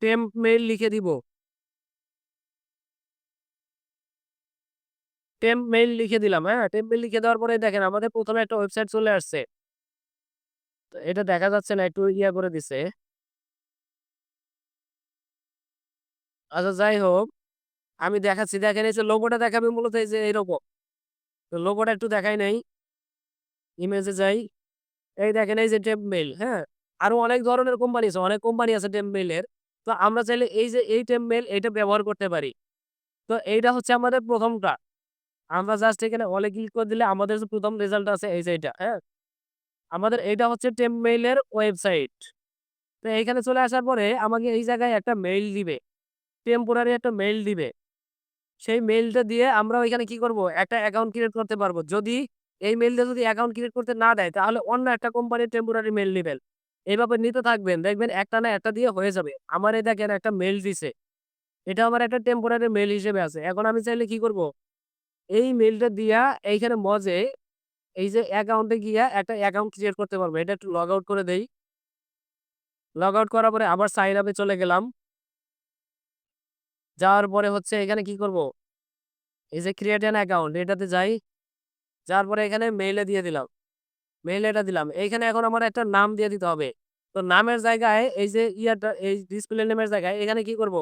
[SPEAKER 1] টেম্প মেইল লিখে দিব। টেম্প মেইল লিখে দিলাম, হ্যাঁ? টেম্প মেইল লিখে দেওয়ার পরে দেখেন আমাদের ১ম এ একটা ওয়েবসাইট চলে আসছে। তো এটা দেখা যাচ্ছে না, একটু ইয়া করে দিছে। আচ্ছা যাই হোক, আমি দেখাচ্ছি। দেখেন এই যে লোগোটা দেখাবে মূলত এই যে এরকম। তো লোগোটা একটু দেখাই নেই। ইমেজে যাই। এই দেখেন এই যে টেম্প মেইল, হ্যাঁ? আরো অনেক ধরনের কোম্পানি আছে। অনেক কোম্পানি আছে টেম্প মেইলের। তো আমরা চাইলে এই যে এই টেম্প মেইল এটা ব্যবহার করতে পারি। তো এইটা হচ্ছে আমাদের ১ম টা। আমরা জাস্ট এখানে অলে ক্লিক করে দিলে আমাদের যে ১ম রেজাল্ট আছে এই যে এইটা, হ্যাঁ? আমাদের এইটা হচ্ছে টেম্প মেইলের ওয়েবসাইট। তো এইখানে চলে আসার পরে আমাকে এই জায়গায় একটা মেইল দিবে। টেম্পোরারি একটা মেইল দিবে। সেই মেইলটা দিয়ে আমরা ওইখানে কি করব? একটা অ্যাকাউন্ট ক্রিয়েট করতে পারবো। যদি এই মেইলটা যদি অ্যাকাউন্ট ক্রিয়েট করতে না দেয়, তাহলে অন্য একটা কোম্পানির টেম্পোরারি মেইল নিবেন। এভাবে নিতে থাকবেন। দেখবেন একটা না একটা দিয়ে হয়ে যাবে। আমার এই দেখেন একটা মেইল দিছে। এটা আমার একটা টেম্পোরারি মেইল হিসেবে আছে। এখন আমি চাইলে কি করব? এই মেইলটা দিয়া এইখানে মজে এই যে অ্যাকাউন্টে গিয়া একটা অ্যাকাউন্ট ক্রিয়েট করতে পারবো। এটা একটু লগ আউট করে দেই। লগ আউট করার পরে আবার সাইন আপ এ চলে গেলাম। যাওয়ার পরে হচ্ছে এখানে কি করব? এই যে ক্রিয়েট অ্যান অ্যাকাউন্ট এটাতে যাই। যাওয়ার পরে এখানে মেইলে দিয়ে দিলাম। মেইলে এটা দিলাম। এইখানে এখন আমার একটা নাম দিয়ে দিতে হবে। তো নামের জায়গায় এই যে ইয়াটা এই ডিসপ্লে নেমের জায়গায় এখানে কি করব?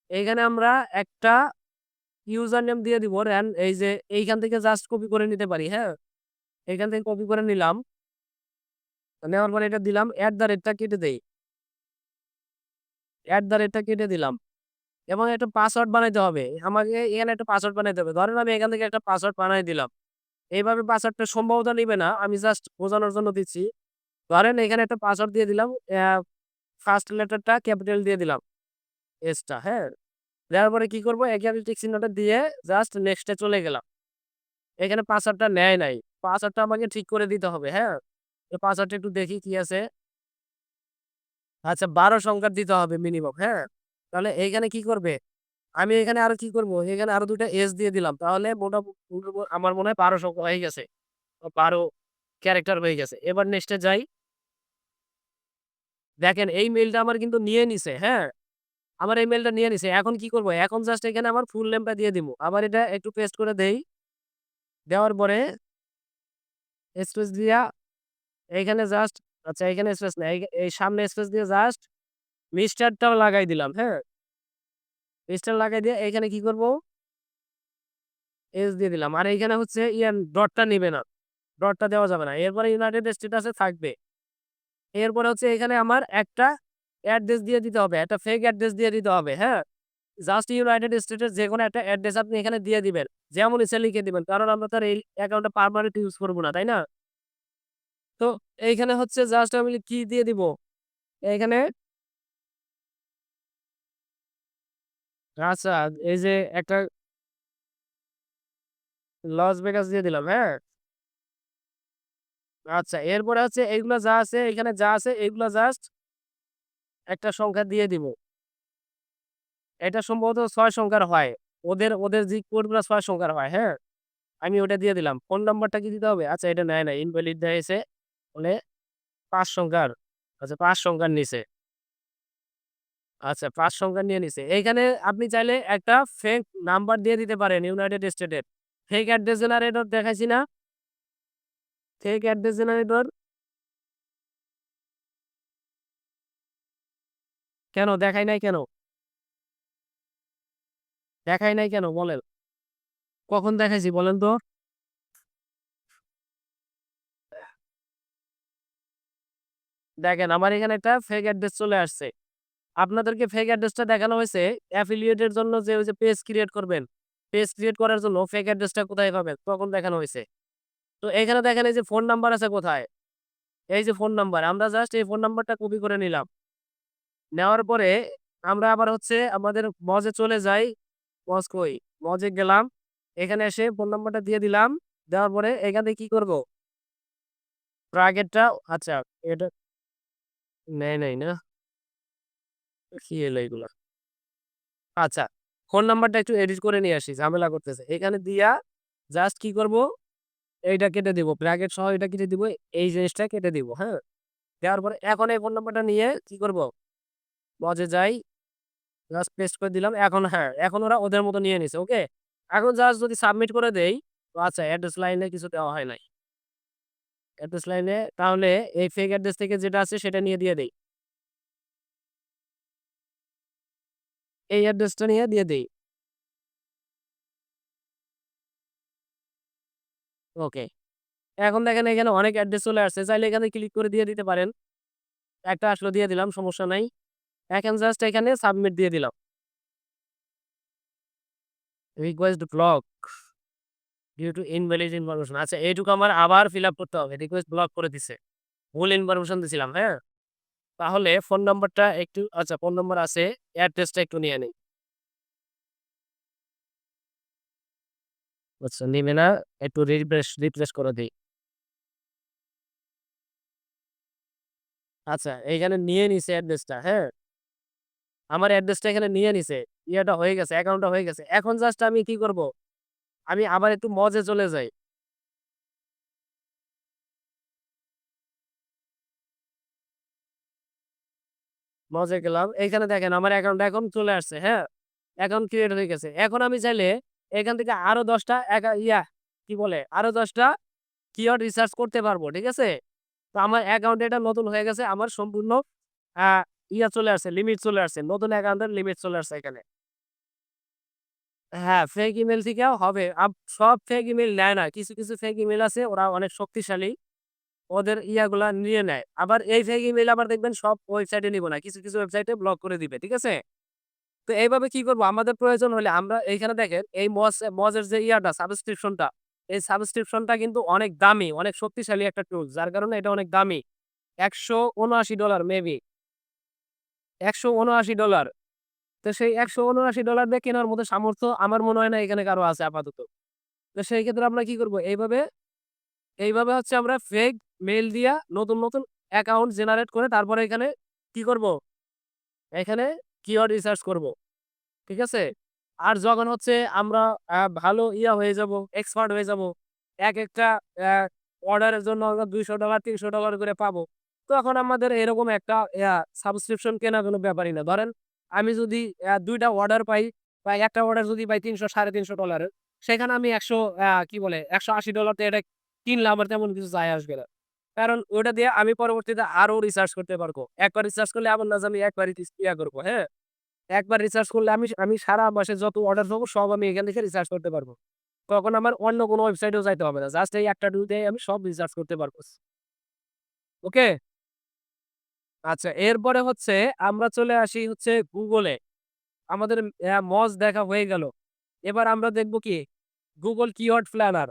[SPEAKER 1] এইখানে আমরা একটা ইউজার নেম দিয়ে দিব। এই যে এইখান থেকে জাস্ট কপি করে নিতে পারি, হ্যাঁ? এখান থেকে কপি করে নিলাম। নেওয়ার পরে এটা দিলাম। @টা কেটে দেই। @টা কেটে দিলাম। এবং একটা পাসওয়ার্ড বানাইতে হবে। আমাকে এখানে একটা পাসওয়ার্ড বানাইতে হবে। ধরেন আমি এখান থেকে একটা পাসওয়ার্ড বানাই দিলাম। এইভাবে পাসওয়ার্ডটা সম্ভবত নিবে না। আমি জাস্ট বোঝানোর জন্য দিচ্ছি। ধরেন এখানে একটা পাসওয়ার্ড দিয়ে দিলাম। ফার্স্ট লেটারটা ক্যাপিটাল দিয়ে দিলাম। এস টা, হ্যাঁ? দেওয়ার পরে কি করব? এখানে টিক চিহ্নটা দিয়ে জাস্ট নেক্সট এ চলে গেলাম। এখানে পাসওয়ার্ডটা নেয় নাই। পাসওয়ার্ডটা আমাকে ঠিক করে দিতে হবে, হ্যাঁ? তো পাসওয়ার্ডটা একটু দেখি কি আছে। আচ্ছা ১২ সংখ্যার দিতে হবে মিনিমাম, হ্যাঁ? তাহলে এইখানে কি করবে? আমি এখানে আরো কি করব? এখানে আরো ২ টা এস দিয়ে দিলাম। তাহলে আমার মনে হয় ১২ সংখ্যা হয়ে গেছে। ১২ ক্যারেক্টার হয়ে গেছে। এবার নেক্সট এ যাই। দেখেন এই মেইলটা আমার কিন্তু নিয়ে নিছে, হ্যাঁ? আমার এই মেইলটা নিয়ে নিছে। এখন কি করব? এখন জাস্ট এখানে আমার ফুল নেমটা দিয়ে দিবো। আবার এটা একটু পেস্ট করে দেই। দেওয়ার পরে স্পেস দিয়া এইখানে জাস্ট আচ্ছা এখানে স্পেস না। এই সামনে স্পেস দিয়ে জাস্ট মিস্টারটাও লাগাই দিলাম, হ্যাঁ? মিস্টার লাগাই দিয়ে এইখানে কি করব? এস দিয়ে দিলাম। আর এইখানে হচ্ছে ডটটা নিবে না। ডটটা দেওয়া যাবে না। এরপরে ইউনাইটেড স্টেটাস এ থাকবে। এরপরে হচ্ছে এখানে আমার একটা অ্যাড্রেস দিয়ে দিতে হবে। একটা ফেক অ্যাড্রেস দিয়ে দিতে হবে, হ্যাঁ? জাস্ট ইউনাইটেড স্টেটের যেকোনো একটা অ্যাড্রেস আপনি এখানে দিয়ে দিবেন। যেমন ইচ্ছা লিখে দিবেন। কারণ আমরা তো আর এই অ্যাকাউন্টটা পার্মানেন্ট ইউজ করব না, তাই না? তো এইখানে হচ্ছে জাস্ট আমি কি দিয়ে দিব? এইখানে আচ্ছা এই যে একটা লস ভেগাস দিয়ে দিলাম, হ্যাঁ? আচ্ছা এরপরে হচ্ছে এগুলা যা আছে এখানে যা আছে এগুলা জাস্ট একটা সংখ্যা দিয়ে দিব। এটা সম্ভবত ৬ সংখ্যার হয়। ওদের যে কোডগুলা ৬ সংখ্যার হয়, হ্যাঁ? আমি ওটা দিয়ে দিলাম। ফোন নাম্বারটা কি দিতে হবে? আচ্ছা এটা নেয় নাই। ইনভ্যালিড দেখাইছে। বলে ৫ সংখ্যার। আচ্ছা ৫ সংখ্যার নিছে। আচ্ছা ৫ সংখ্যার নিয়ে নিছে। এইখানে আপনি চাইলে একটা ফেক নাম্বার দিয়ে দিতে পারেন ইউনাইটেড স্টেটের। ফেক অ্যাড্রেস জেনারেটর দেখাইছি না? ফেক অ্যাড্রেস জেনারেটর কেন দেখাই নাই কেন? দেখাই নাই কেন বলেন? কখন দেখাইছি বলেন তো? দেখেন আমার এখানে একটা ফেক অ্যাড্রেস চলে আসছে। আপনাদেরকে ফেক অ্যাড্রেসটা দেখানো হয়েছে অ্যাফিলিয়েট এর জন্য যে ওই যে পেজ ক্রিয়েট করবেন। পেজ ক্রিয়েট করার জন্য ফেক অ্যাড্রেসটা কোথায় পাবেন? তখন দেখানো হইছে। তো এখানে দেখেন এই যে ফোন নাম্বার আছে কোথায়? এই যে ফোন নাম্বার। আমরা জাস্ট এই ফোন নাম্বারটা কপি করে নিলাম। নেওয়ার পরে আমরা আবার হচ্ছে আমাদের মজে চলে যাই। মজ কই? মজে গেলাম। এখানে এসে ফোন নাম্বারটা দিয়ে দিলাম। দেওয়ার পরে এখানে কি করব? আগেরটা আচ্ছা এটা নেয় নাই না? কি এলো এগুলা? আচ্ছা। ফোন নাম্বারটা একটু এডিট করে নিয়ে আসি। ঝামেলা করতেছে। এখানে দিয়া জাস্ট কি করব? এইটা কেটে দিব। ব্র্যাকেট সহ এটা কেটে দিব। এই জিনিসটা কেটে দিব। হ্যাঁ? দেওয়ার পরে এখন এই ফোন নাম্বারটা নিয়ে কি করব? মজে যাই। জাস্ট পেস্ট করে দিলাম। এখন হ্যাঁ, এখন ওরা ওদের মতো নিয়ে নিছে। ওকে? এখন জাস্ট যদি সাবমিট করে দেই, তো আচ্ছা অ্যাড্রেস লাইনে কিছু দেওয়া হয় নাই। অ্যাড্রেস লাইনে তাহলে এই ফেক অ্যাড্রেস থেকে যেটা আছে সেটা নিয়ে দিয়ে দেই। এই অ্যাড্রেসটা নিয়ে দিয়ে দেই। ওকে। এখন দেখেন এখানে অনেক অ্যাড্রেস চলে আসছে। চাইলে এখানে ক্লিক করে দিয়ে দিতে পারেন। একটা আসলো দিয়ে দিলাম, সমস্যা নাই। এখন জাস্ট এখানে সাবমিট দিয়ে দিলাম। Request block due to invalid information. আচ্ছা এইটুকু আমার আবার ফিল আপ করতে হবে। রিকোয়েস্ট ব্লক করে দিছে। ভুল ইনফরমেশন দিছিলাম, হ্যাঁ? তাহলে ফোন নাম্বারটা একটু আচ্ছা ফোন নাম্বার আছে, অ্যাড্রেসটা একটু নিয়ে নেই। আচ্ছা নিবে না, একটু রিফ্রেশ করে দেই। আচ্ছা এইখানে নিয়ে নিছে অ্যাড্রেসটা, হ্যাঁ? আমার অ্যাড্রেসটা এখানে নিয়ে নিছে। ইয়েটা হয়ে গেছে, অ্যাকাউন্টটা হয়ে গেছে। এখন জাস্ট আমি কি করব? আমি আবার একটু মজে চলে যাই। মজে গেলাম। এইখানে দেখেন আমার অ্যাকাউন্টটা এখন চলে আসছে, হ্যাঁ? অ্যাকাউন্ট ক্রিয়েট হয়ে গেছে। এখন আমি চাইলে এখান থেকে আরো ১০ টা কি বলে? আরো ১০ টা কিওয়ার্ড রিসার্চ করতে পারবো। ঠিক আছে? তো আমার অ্যাকাউন্টে এটা নতুন হয়ে গেছে। আমার সম্পূর্ণ আ চলে আসছে, লিমিট চলে আসছে। নতুন অ্যাকাউন্টের লিমিট চলে আসছে এখানে। হ্যাঁ, ফেক ইমেইল থেকেও হবে। সব ফেক ইমেইল নেয় না। কিছু, কিছু ফেক ইমেইল আছে ওরা অনেক শক্তিশালী। ওদের ইয়াগুলা নিয়ে নেয়। আবার এই ফেক ইমেইল আবার দেখবেন সব ওয়েবসাইটে নিব না। কিছু, কিছু ওয়েবসাইটে ব্লক করে দিবে। ঠিক আছে? তো এইভাবে কি করব? আমাদের প্রয়োজন হলে আমরা এইখানে দেখেন এই মজের যে সাবস্ক্রিপশনটা, এই সাবস্ক্রিপশনটা কিন্তু অনেক দামি, অনেক শক্তিশালী একটা টুল। যার কারণে এটা অনেক দামি। $১৭৯ মেবি। $১৭৯। তো সেই $১৭৯ দিয়ে কেনার মতো সামর্থ্য আমার মনে হয় না এখানে কারো আছে আপাতত। তো সেই ক্ষেত্রে আমরা কি করব? এইভাবে হচ্ছে আমরা ফেক মেইল দিয়া নতুন, নতুন অ্যাকাউন্ট জেনারেট করে তারপরে এখানে কি করব? এখানে কিওয়ার্ড রিসার্চ করব। ঠিক আছে? আর যখন হচ্ছে আমরা ভালো হয়ে যাব, এক্সপার্ট হয়ে যাব। একেকটা অ্যা অর্ডারের জন্য আমরা $২০০ $৩০০ করে পাবো। তখন আমাদের এরকম একটা সাবস্ক্রিপশন কেনা কোনো ব্যাপারই না। ধরেন আমি যদি ২ টা অর্ডার পাই বা ১ টা অর্ডার যদি পাই ৩০০ $৩৫০ সেখানে আমি ১০০ কি বলে $১৮০ দিয়ে এটা কিনলে আমার তেমন কিছু যায় আসবে না। কারণ ওটা দিয়ে আমি পরবর্তীতে আরো রিসার্চ করতে পারবো। একবার রিসার্চ করলে এমন না যে আমি একবারই করব, হ্যাঁ? একবার রিসার্চ করলে আমি আমি সারা মাসে যত অর্ডার পাবো সব আমি এখান থেকে রিসার্চ করতে পারবো। তখন আমার অন্য কোনো ওয়েবসাইটেও যাইতে হবে না। জাস্ট এই একটা টুল দিয়ে আমি সব রিসার্চ করতে পারবো। ওকে? আচ্ছা এরপরে হচ্ছে আমরা চলে আসি হচ্ছে Google এ। আমাদের মজ দেখা হয়ে গেল। এবার আমরা দেখব কি Google কিওয়ার্ড প্ল্যানার।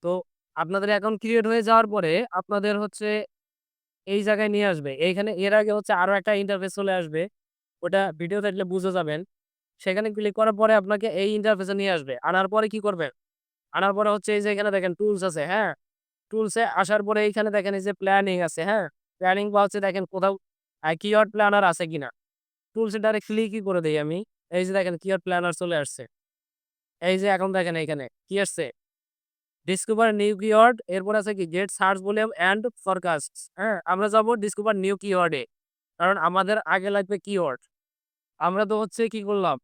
[SPEAKER 1] তো আপনাদের অ্যাকাউন্ট ক্রিয়েট হয়ে যাওয়ার পরে আপনাদের হচ্ছে এই জায়গায় নিয়ে আসবে। এইখানে এর আগে হচ্ছে আরো একটা ইন্টারফেস চলে আসবে। ওটা ভিডিও দেখলে বুঝে যাবেন। সেখানে ক্লিক করার পরে আপনাকে এই ইন্টারফেসে নিয়ে আসবে। আনার পরে কি করবেন? আনার পরে হচ্ছে এই যে এখানে দেখেন টুলস আছে, হ্যাঁ? টুলসে আসার পরে এইখানে দেখেন এই যে প্ল্যানিং আছে, হ্যাঁ? প্ল্যানিং বা হচ্ছে দেখেন কোথাও কিওয়ার্ড প্ল্যানার আছে কিনা। টুলসে ডাইরেক্ট ক্লিকই করে দেই আমি। এই যে দেখেন কিওয়ার্ড প্ল্যানার চলে আসছে। এই যে এখন দেখেন এইখানে কি আসছে? ডিসকভার নিউ কিওয়ার্ড এরপর আছে কি গেট সার্চ ভলিউম অ্যান্ড ফরকাস্টস, হ্যাঁ? আমরা যাবো ডিসকভার নিউ কিওয়ার্ড এ। কারণ আমাদের আগে লাগবে কিওয়ার্ড। আমরা তো হচ্ছে কি করলাম?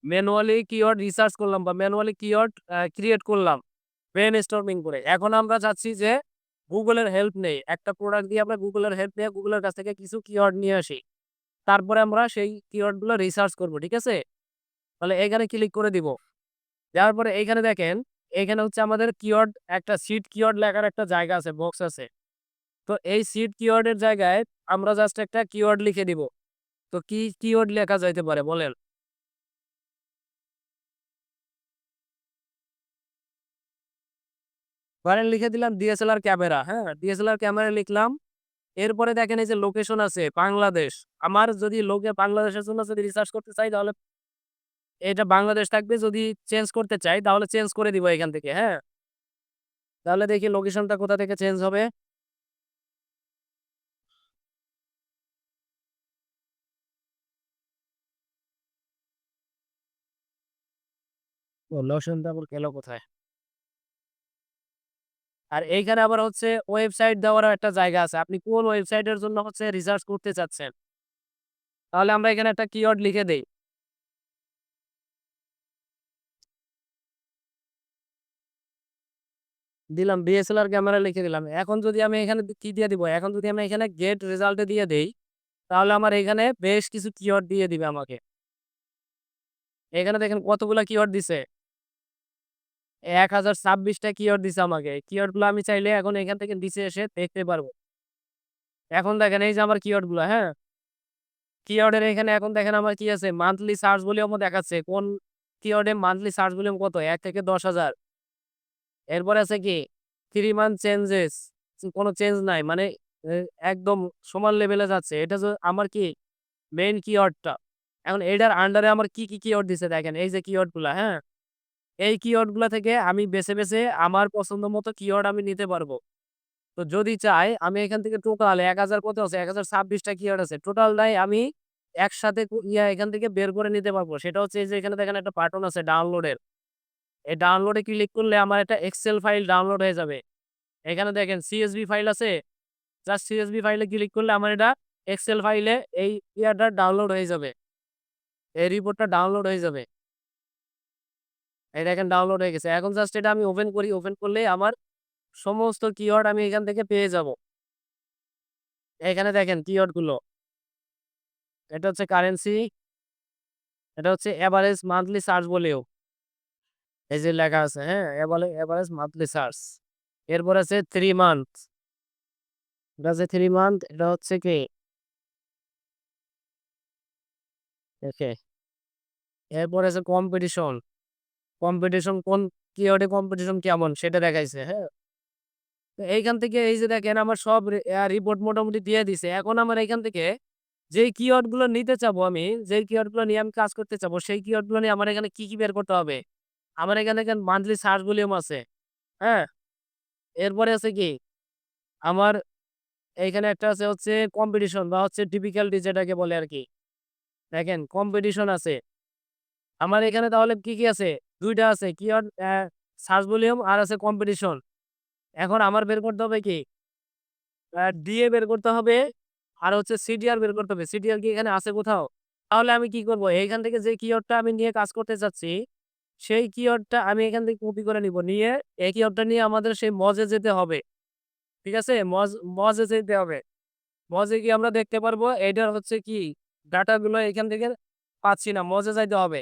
[SPEAKER 1] ম্যানুয়ালি কিওয়ার্ড রিসার্চ করলাম বা ম্যানুয়ালি কিওয়ার্ড ক্রিয়েট করলাম ব্রেইনস্টর্মিং করে। এখন আমরা চাচ্ছি যে গুগলের হেল্প নেই। একটা প্রোডাক্ট দিয়ে আমরা গুগলের হেল্প নিয়ে গুগলের কাছ থেকে কিছু কিওয়ার্ড নিয়ে আসি। তারপরে আমরা সেই কিওয়ার্ড গুলো রিসার্চ করব। ঠিক আছে? তাহলে এখানে ক্লিক করে দিব। দেওয়ার পরে এইখানে দেখেন, এইখানে হচ্ছে আমাদের কিওয়ার্ড একটা সিড কিওয়ার্ড লেখার একটা জায়গা আছে, বক্স আছে। তো এই সিড কিওয়ার্ড এর জায়গায় আমরা জাস্ট একটা কিওয়ার্ড লিখে দিব। তো কি কিওয়ার্ড লেখা যাইতে পারে বলেন? ধরেন লিখে দিলাম ডিএসএলআর ক্যামেরা, হ্যাঁ? ডিএসএলআর ক্যামেরা লিখলাম। এরপরে দেখেন এই যে লোকেশন আছে বাংলাদেশ। আমার যদি বাংলাদেশের জন্য যদি রিসার্চ করতে চাই তাহলে এটা বাংলাদেশ থাকবে। যদি চেঞ্জ করতে চাই তাহলে চেঞ্জ করে দিব এখান থেকে, হ্যাঁ? তাহলে দেখি লোকেশনটা কোথা থেকে চেঞ্জ হবে। ও লোকেশনটা আবার গেল কোথায়? আর এইখানে আবার হচ্ছে ওয়েবসাইট দেওয়ারও একটা জায়গা আছে। আপনি কোন ওয়েবসাইটের জন্য হচ্ছে রিসার্চ করতে চাচ্ছেন। তাহলে আমরা এখানে একটা কিওয়ার্ড লিখে দেই। দিলাম ডিএসএলআর ক্যামেরা লিখে দিলাম। এখন যদি আমি এখানে কি দিয়ে দিব? এখন যদি আমি এখানে গেট রেজাল্ট এ দিয়ে দেই, তাহলে আমার এখানে বেশ কিছু কিওয়ার্ড দিয়ে দিবে আমাকে। এখানে দেখেন কতগুলা কিওয়ার্ড দিছে। ১০২৬ টা কিওয়ার্ড দিছে আমাকে। কিওয়ার্ড গুলো আমি চাইলে এখন এখান থেকে নিচে এসে দেখতে পারবো। এখন দেখেন এই যে আমার কিওয়ার্ড গুলা, হ্যাঁ? কিওয়ার্ডের এখানে এখন দেখেন আমার কি আছে? মান্থলি সার্চ ভলিউমও দেখাচ্ছে। কোন কিওয়ার্ডে মান্থলি সার্চ ভলিউম কত? ১ থেকে ১০,০০০। এরপরে আছে কি 3 মান্থ চেঞ্জেস, কোনো চেঞ্জ নাই। মানে এ একদম সমান লেভেলে যাচ্ছে। এটা আমার কি মেইন কিওয়ার্ডটা। এখন এটার আন্ডারে আমার কি কিওয়ার্ড দিছে দেখেন। এই যে কিওয়ার্ড গুলা, হ্যাঁ? এই কিওয়ার্ড গুলা থেকে আমি বেছে আমার পছন্দ মতো কিওয়ার্ড আমি নিতে পারবো। তো যদি চাই আমি এখান থেকে টোটাল ১০০০ কত আছে? ১০২৬ টা কিওয়ার্ড আছে। টোটালটাই আমি একসাথে এখান থেকে বের করে নিতে পারবো। সেটা হচ্ছে এই যে এখানে দেখেন একটা বাটন আছে ডাউনলোডের। এই ডাউনলোডে ক্লিক করলে আমার একটা এক্সেল ফাইল ডাউনলোড হয়ে যাবে। এখানে দেখেন সিএসভি ফাইল আছে। জাস্ট সিএসভি ফাইলে ক্লিক করলে আমার এটা এক্সেল ফাইলে এই ইয়াটা ডাউনলোড হয়ে যাবে। এই রিপোর্টটা ডাউনলোড হয়ে যাবে। এই দেখেন ডাউনলোড হয়ে গেছে। এখন জাস্ট এটা আমি ওপেন করি। ওপেন করলেই আমার সমস্ত কিওয়ার্ড আমি এখান থেকে পেয়ে যাব। এখানে দেখেন কিওয়ার্ড গুলো। এটা হচ্ছে কারেন্সি, এটা হচ্ছে এভারেজ মান্থলি সার্চ বলেও। এই যে লেখা আছে, হ্যাঁ? Average monthly search. এরপর আছে 3 মান্থ। এটা আছে 3 মান্থ। এটা হচ্ছে কি ওকে। এরপর আছে কম্পিটিশন। কম্পিটিশন কোন কিওয়ার্ডে কম্পিটিশন কেমন সেটা দেখাইছে, হ্যাঁ? তো এইখান থেকে এই যে দেখেন আমার সব রিপোর্ট মোটামুটি দিয়ে দিছে। এখন আমার এইখান থেকে যেই কিওয়ার্ড গুলো নিতে চাবো আমি, যেই কিওয়ার্ড গুলো নিয়ে আমি কাজ করতে চাবো, সেই কিওয়ার্ড গুলো নিয়ে আমার এখানে কি বের করতে হবে? আমার এখানে দেখেন মান্থলি সার্চ ভলিউম আছে, হ্যাঁ? এরপরে আছে কি? আমার এইখানে একটা আছে হচ্ছে কম্পিটিশন বা হচ্ছে ডিফিকাল্টি যেটাকে বলে আরকি। দেখেন কম্পিটিশন আছে। আমার এখানে তাহলে কি আছে? ২ টা আছে। কিওয়ার্ড সার্চ ভলিউম আর আছে কম্পিটিশন। এখন আমার বের করতে হবে কি? ডিএ বের করতে হবে আর হচ্ছে সিডিআর বের করতে হবে। সিডিআর কি এখানে আছে কোথাও? তাহলে আমি কি করব? এইখান থেকে যে কিওয়ার্ডটা আমি নিয়ে কাজ করতে চাচ্ছি, সেই কিওয়ার্ডটা আমি এখান থেকে কপি করে নিব। নিয়ে এই কিওয়ার্ডটা নিয়ে আমাদের সেই মজে যেতে হবে। ঠিক আছে? মজে যেতে হবে। মজে গিয়ে আমরা দেখতে পারবো এইটার হচ্ছে কি ডাটা গুলো এখান থেকে পাচ্ছি না। মজে যাইতে হবে।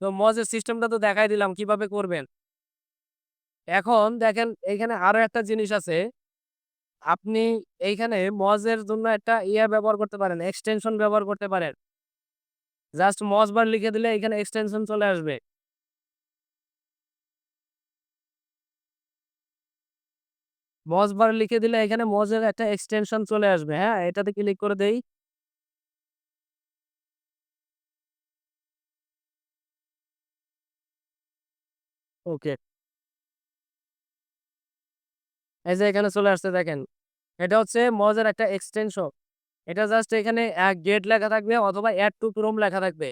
[SPEAKER 1] তো মজের সিস্টেমটা তো দেখাই দিলাম কিভাবে করবেন। এখন দেখেন এইখানে আরো একটা জিনিস আছে। আপনি এইখানে মজের জন্য একটা ব্যবহার করতে পারেন, এক্সটেনশন ব্যবহার করতে পারেন। জাস্ট মজ বার লিখে দিলে এখানে এক্সটেনশন চলে আসবে। মজ বার লিখে দিলে এখানে মজের একটা এক্সটেনশন চলে আসবে। হ্যাঁ? এটাতে ক্লিক করে দেই। ওকে। এই যে এখানে চলে আসছে দেখেন। এটা হচ্ছে মজের একটা এক্সটেনশন। এটা জাস্ট এখানে গেট লেখা থাকবে অথবা এড টু ক্রোম লেখা থাকবে।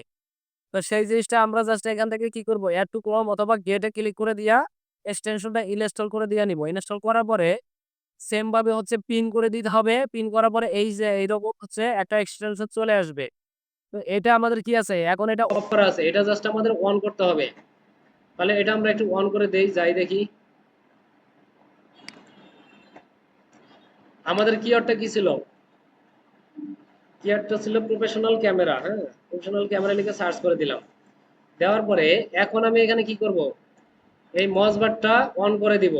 [SPEAKER 1] তো সেই জিনিসটা আমরা জাস্ট এখান থেকে কি করব? এড টু ক্রোম অথবা গেট এ ক্লিক করে দিয়া এক্সটেনশনটা ইনস্টল করে দিয়া নিব। ইনস্টল করার পরে সেম ভাবে হচ্ছে পিন করে দিতে হবে। পিন করার পরে এই যে এইরকম হচ্ছে একটা এক্সটেনশন চলে আসবে। তো এটা আমাদের কি আছে, এখন এটা অফ করা আছে, এটা জাস্ট আমাদের অন করতে হবে। তাহলে এটা আমরা একটু অন করে দেই, যাই দেখি আমাদের কিওয়ার্ডটা কি ছিল। কিওয়ার্ডটা ছিল প্রফেশনাল ক্যামেরা। হ্যাঁ, প্রফেশনাল ক্যামেরা লিখে সার্চ করে দিলাম। দেওয়ার পরে এখন আমি এখানে কি করব, এই মজ বারটা অন করে দিব।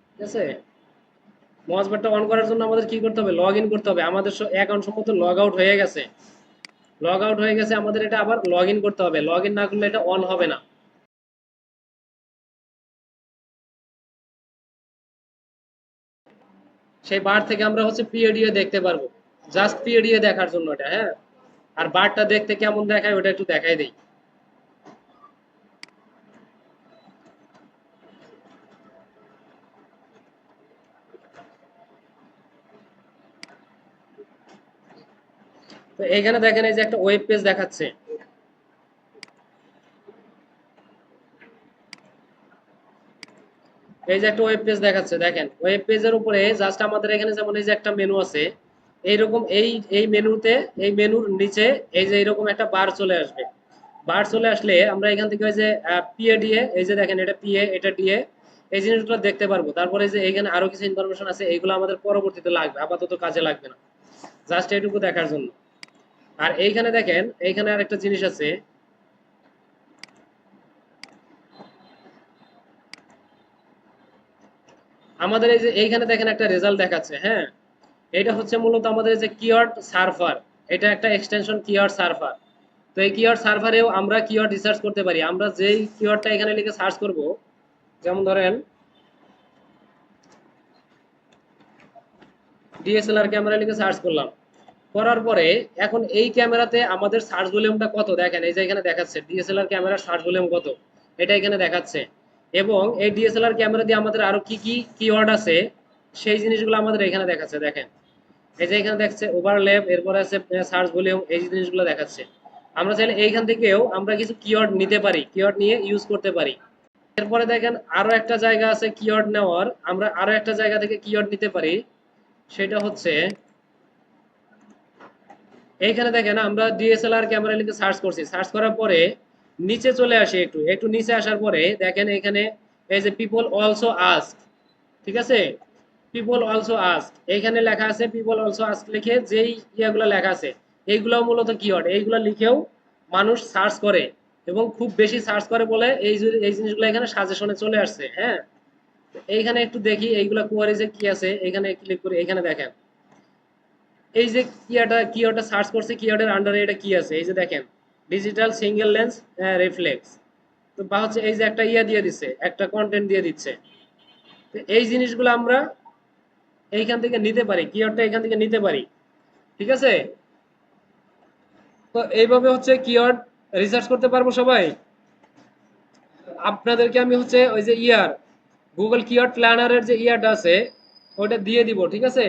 [SPEAKER 1] ঠিক আছে, মজ বারটা অন করার জন্য আমাদের কি করতে হবে, লগ ইন করতে হবে। আমাদের অ্যাকাউন্ট সম্ভবত লগ আউট হয়ে গেছে, লগ আউট হয়ে গেছে, আমাদের এটা আবার লগ ইন করতে হবে। লগ ইন না করলে এটা অন হবে না। সেই বার থেকে আমরা হচ্ছে পিএডিএ দেখতে পারবো, জাস্ট পিএডিএ দেখার জন্য এটা। হ্যাঁ, আর বারটা দেখতে কেমন দেখায় ওটা একটু দেখাই দেই। তো এইখানে দেখেন এই যে একটা ওয়েব পেজ দেখাচ্ছে, এই যে একটা ওয়েব পেজ দেখাচ্ছে। দেখেন ওয়েব পেজের উপরে জাস্ট আমাদের এখানে যেমন এই যে একটা মেনু আছে, এইরকম এই এই মেনুতে, এই মেনুর নিচে এই যে এরকম একটা বার চলে আসবে। বার চলে আসলে আমরা এখান থেকে ওই যে পিএ ডিএ, এই যে দেখেন এটা পিএ, এটা ডিএ, এই জিনিসগুলো দেখতে পারবো। তারপরে যে এখানে আরো কিছু ইনফরমেশন আছে, এইগুলো আমাদের পরবর্তীতে লাগবে, আপাতত কাজে লাগবে না, জাস্ট এইটুকু দেখার জন্য। আর এইখানে দেখেন, এইখানে আর একটা জিনিস আছে, আমাদের এই যে এইখানে দেখেন একটা রেজাল্ট দেখাচ্ছে। হ্যাঁ, এটা হচ্ছে মূলত আমাদের যে কিওয়ার্ড সার্ভার, এটা একটা এক্সটেনশন কিওয়ার্ড সার্ভার। তো এই কিওয়ার্ড সার্ভারেও আমরা কিওয়ার্ড রিসার্চ করতে পারি। আমরা যেই কিওয়ার্ডটা এখানে লিখে সার্চ করব, যেমন ধরেন ডিএসএলআর ক্যামেরা লিখে সার্চ করলাম, করার পরে এখন এই ক্যামেরাতে আমাদের সার্চ ভলিউমটা কত দেখেন, এই যে এখানে দেখাচ্ছে ডিএসএলআর ক্যামেরার সার্চ ভলিউম কত, এটা এখানে দেখাচ্ছে। এবং এই ডিএসএলআর ক্যামেরা দিয়ে আমাদের আরো কি কি কিওয়ার্ড আছে সেই জিনিসগুলো আমাদের এখানে দেখাচ্ছে। দেখেন এই যে এখানে দেখছে ওভারল্যাপ, এরপরে আছে সার্চ ভলিউম, এই জিনিসগুলো দেখাচ্ছে। আমরা চাইলে এইখান থেকেও আমরা কিছু কিওয়ার্ড নিতে পারি, কিওয়ার্ড নিয়ে ইউজ করতে পারি। এরপরে দেখেন আরো একটা জায়গা আছে কিওয়ার্ড নেওয়ার, আমরা আরো একটা জায়গা থেকে কিওয়ার্ড নিতে পারি, সেটা হচ্ছে এইখানে দেখেন আমরা ডিএসএলআর ক্যামেরা লিখে সার্চ করছি, সার্চ করার পরে নিচে চলে আসি, একটু একটু নিচে আসার পরে দেখেন এখানে এই যে পিপল অলসো আস্ক, ঠিক আছে, পিপল অলসো আস্ক এইখানে লেখা আছে। পিপল অলসো আস্ক লিখে যেই ইয়াগুলো লেখা আছে এইগুলো মূলত কিওয়ার্ড, এইগুলো লিখেও মানুষ সার্চ করে এবং খুব বেশি সার্চ করে বলে এই জিনিসগুলো এখানে সাজেশনে চলে আসছে। হ্যাঁ, এইখানে একটু দেখি এইগুলা কোয়ারিজে কি আছে, এখানে ক্লিক করি, এখানে দেখেন এই যে কিওয়ার্ডটা সার্চ করছে, কিওয়ার্ডের আন্ডারে এটা কি আছে, এই যে দেখেন ডিজিটাল সিঙ্গেল লেন্স রিফ্লেক্স। তো বা হচ্ছে এই যে একটা ইয়া দিয়ে দিচ্ছে, একটা কন্টেন্ট দিয়ে দিচ্ছে। তো এই জিনিসগুলো আমরা এইখান থেকে নিতে পারি, কিওয়ার্ডটা এখান থেকে নিতে পারি। ঠিক আছে, তো এইভাবে হচ্ছে কিওয়ার্ড রিসার্চ করতে পারবো সবাই। আপনাদেরকে আমি হচ্ছে ওই যে গুগল কিওয়ার্ড প্ল্যানারের যে ইয়ারটা আছে ওটা দিয়ে দিব। ঠিক আছে,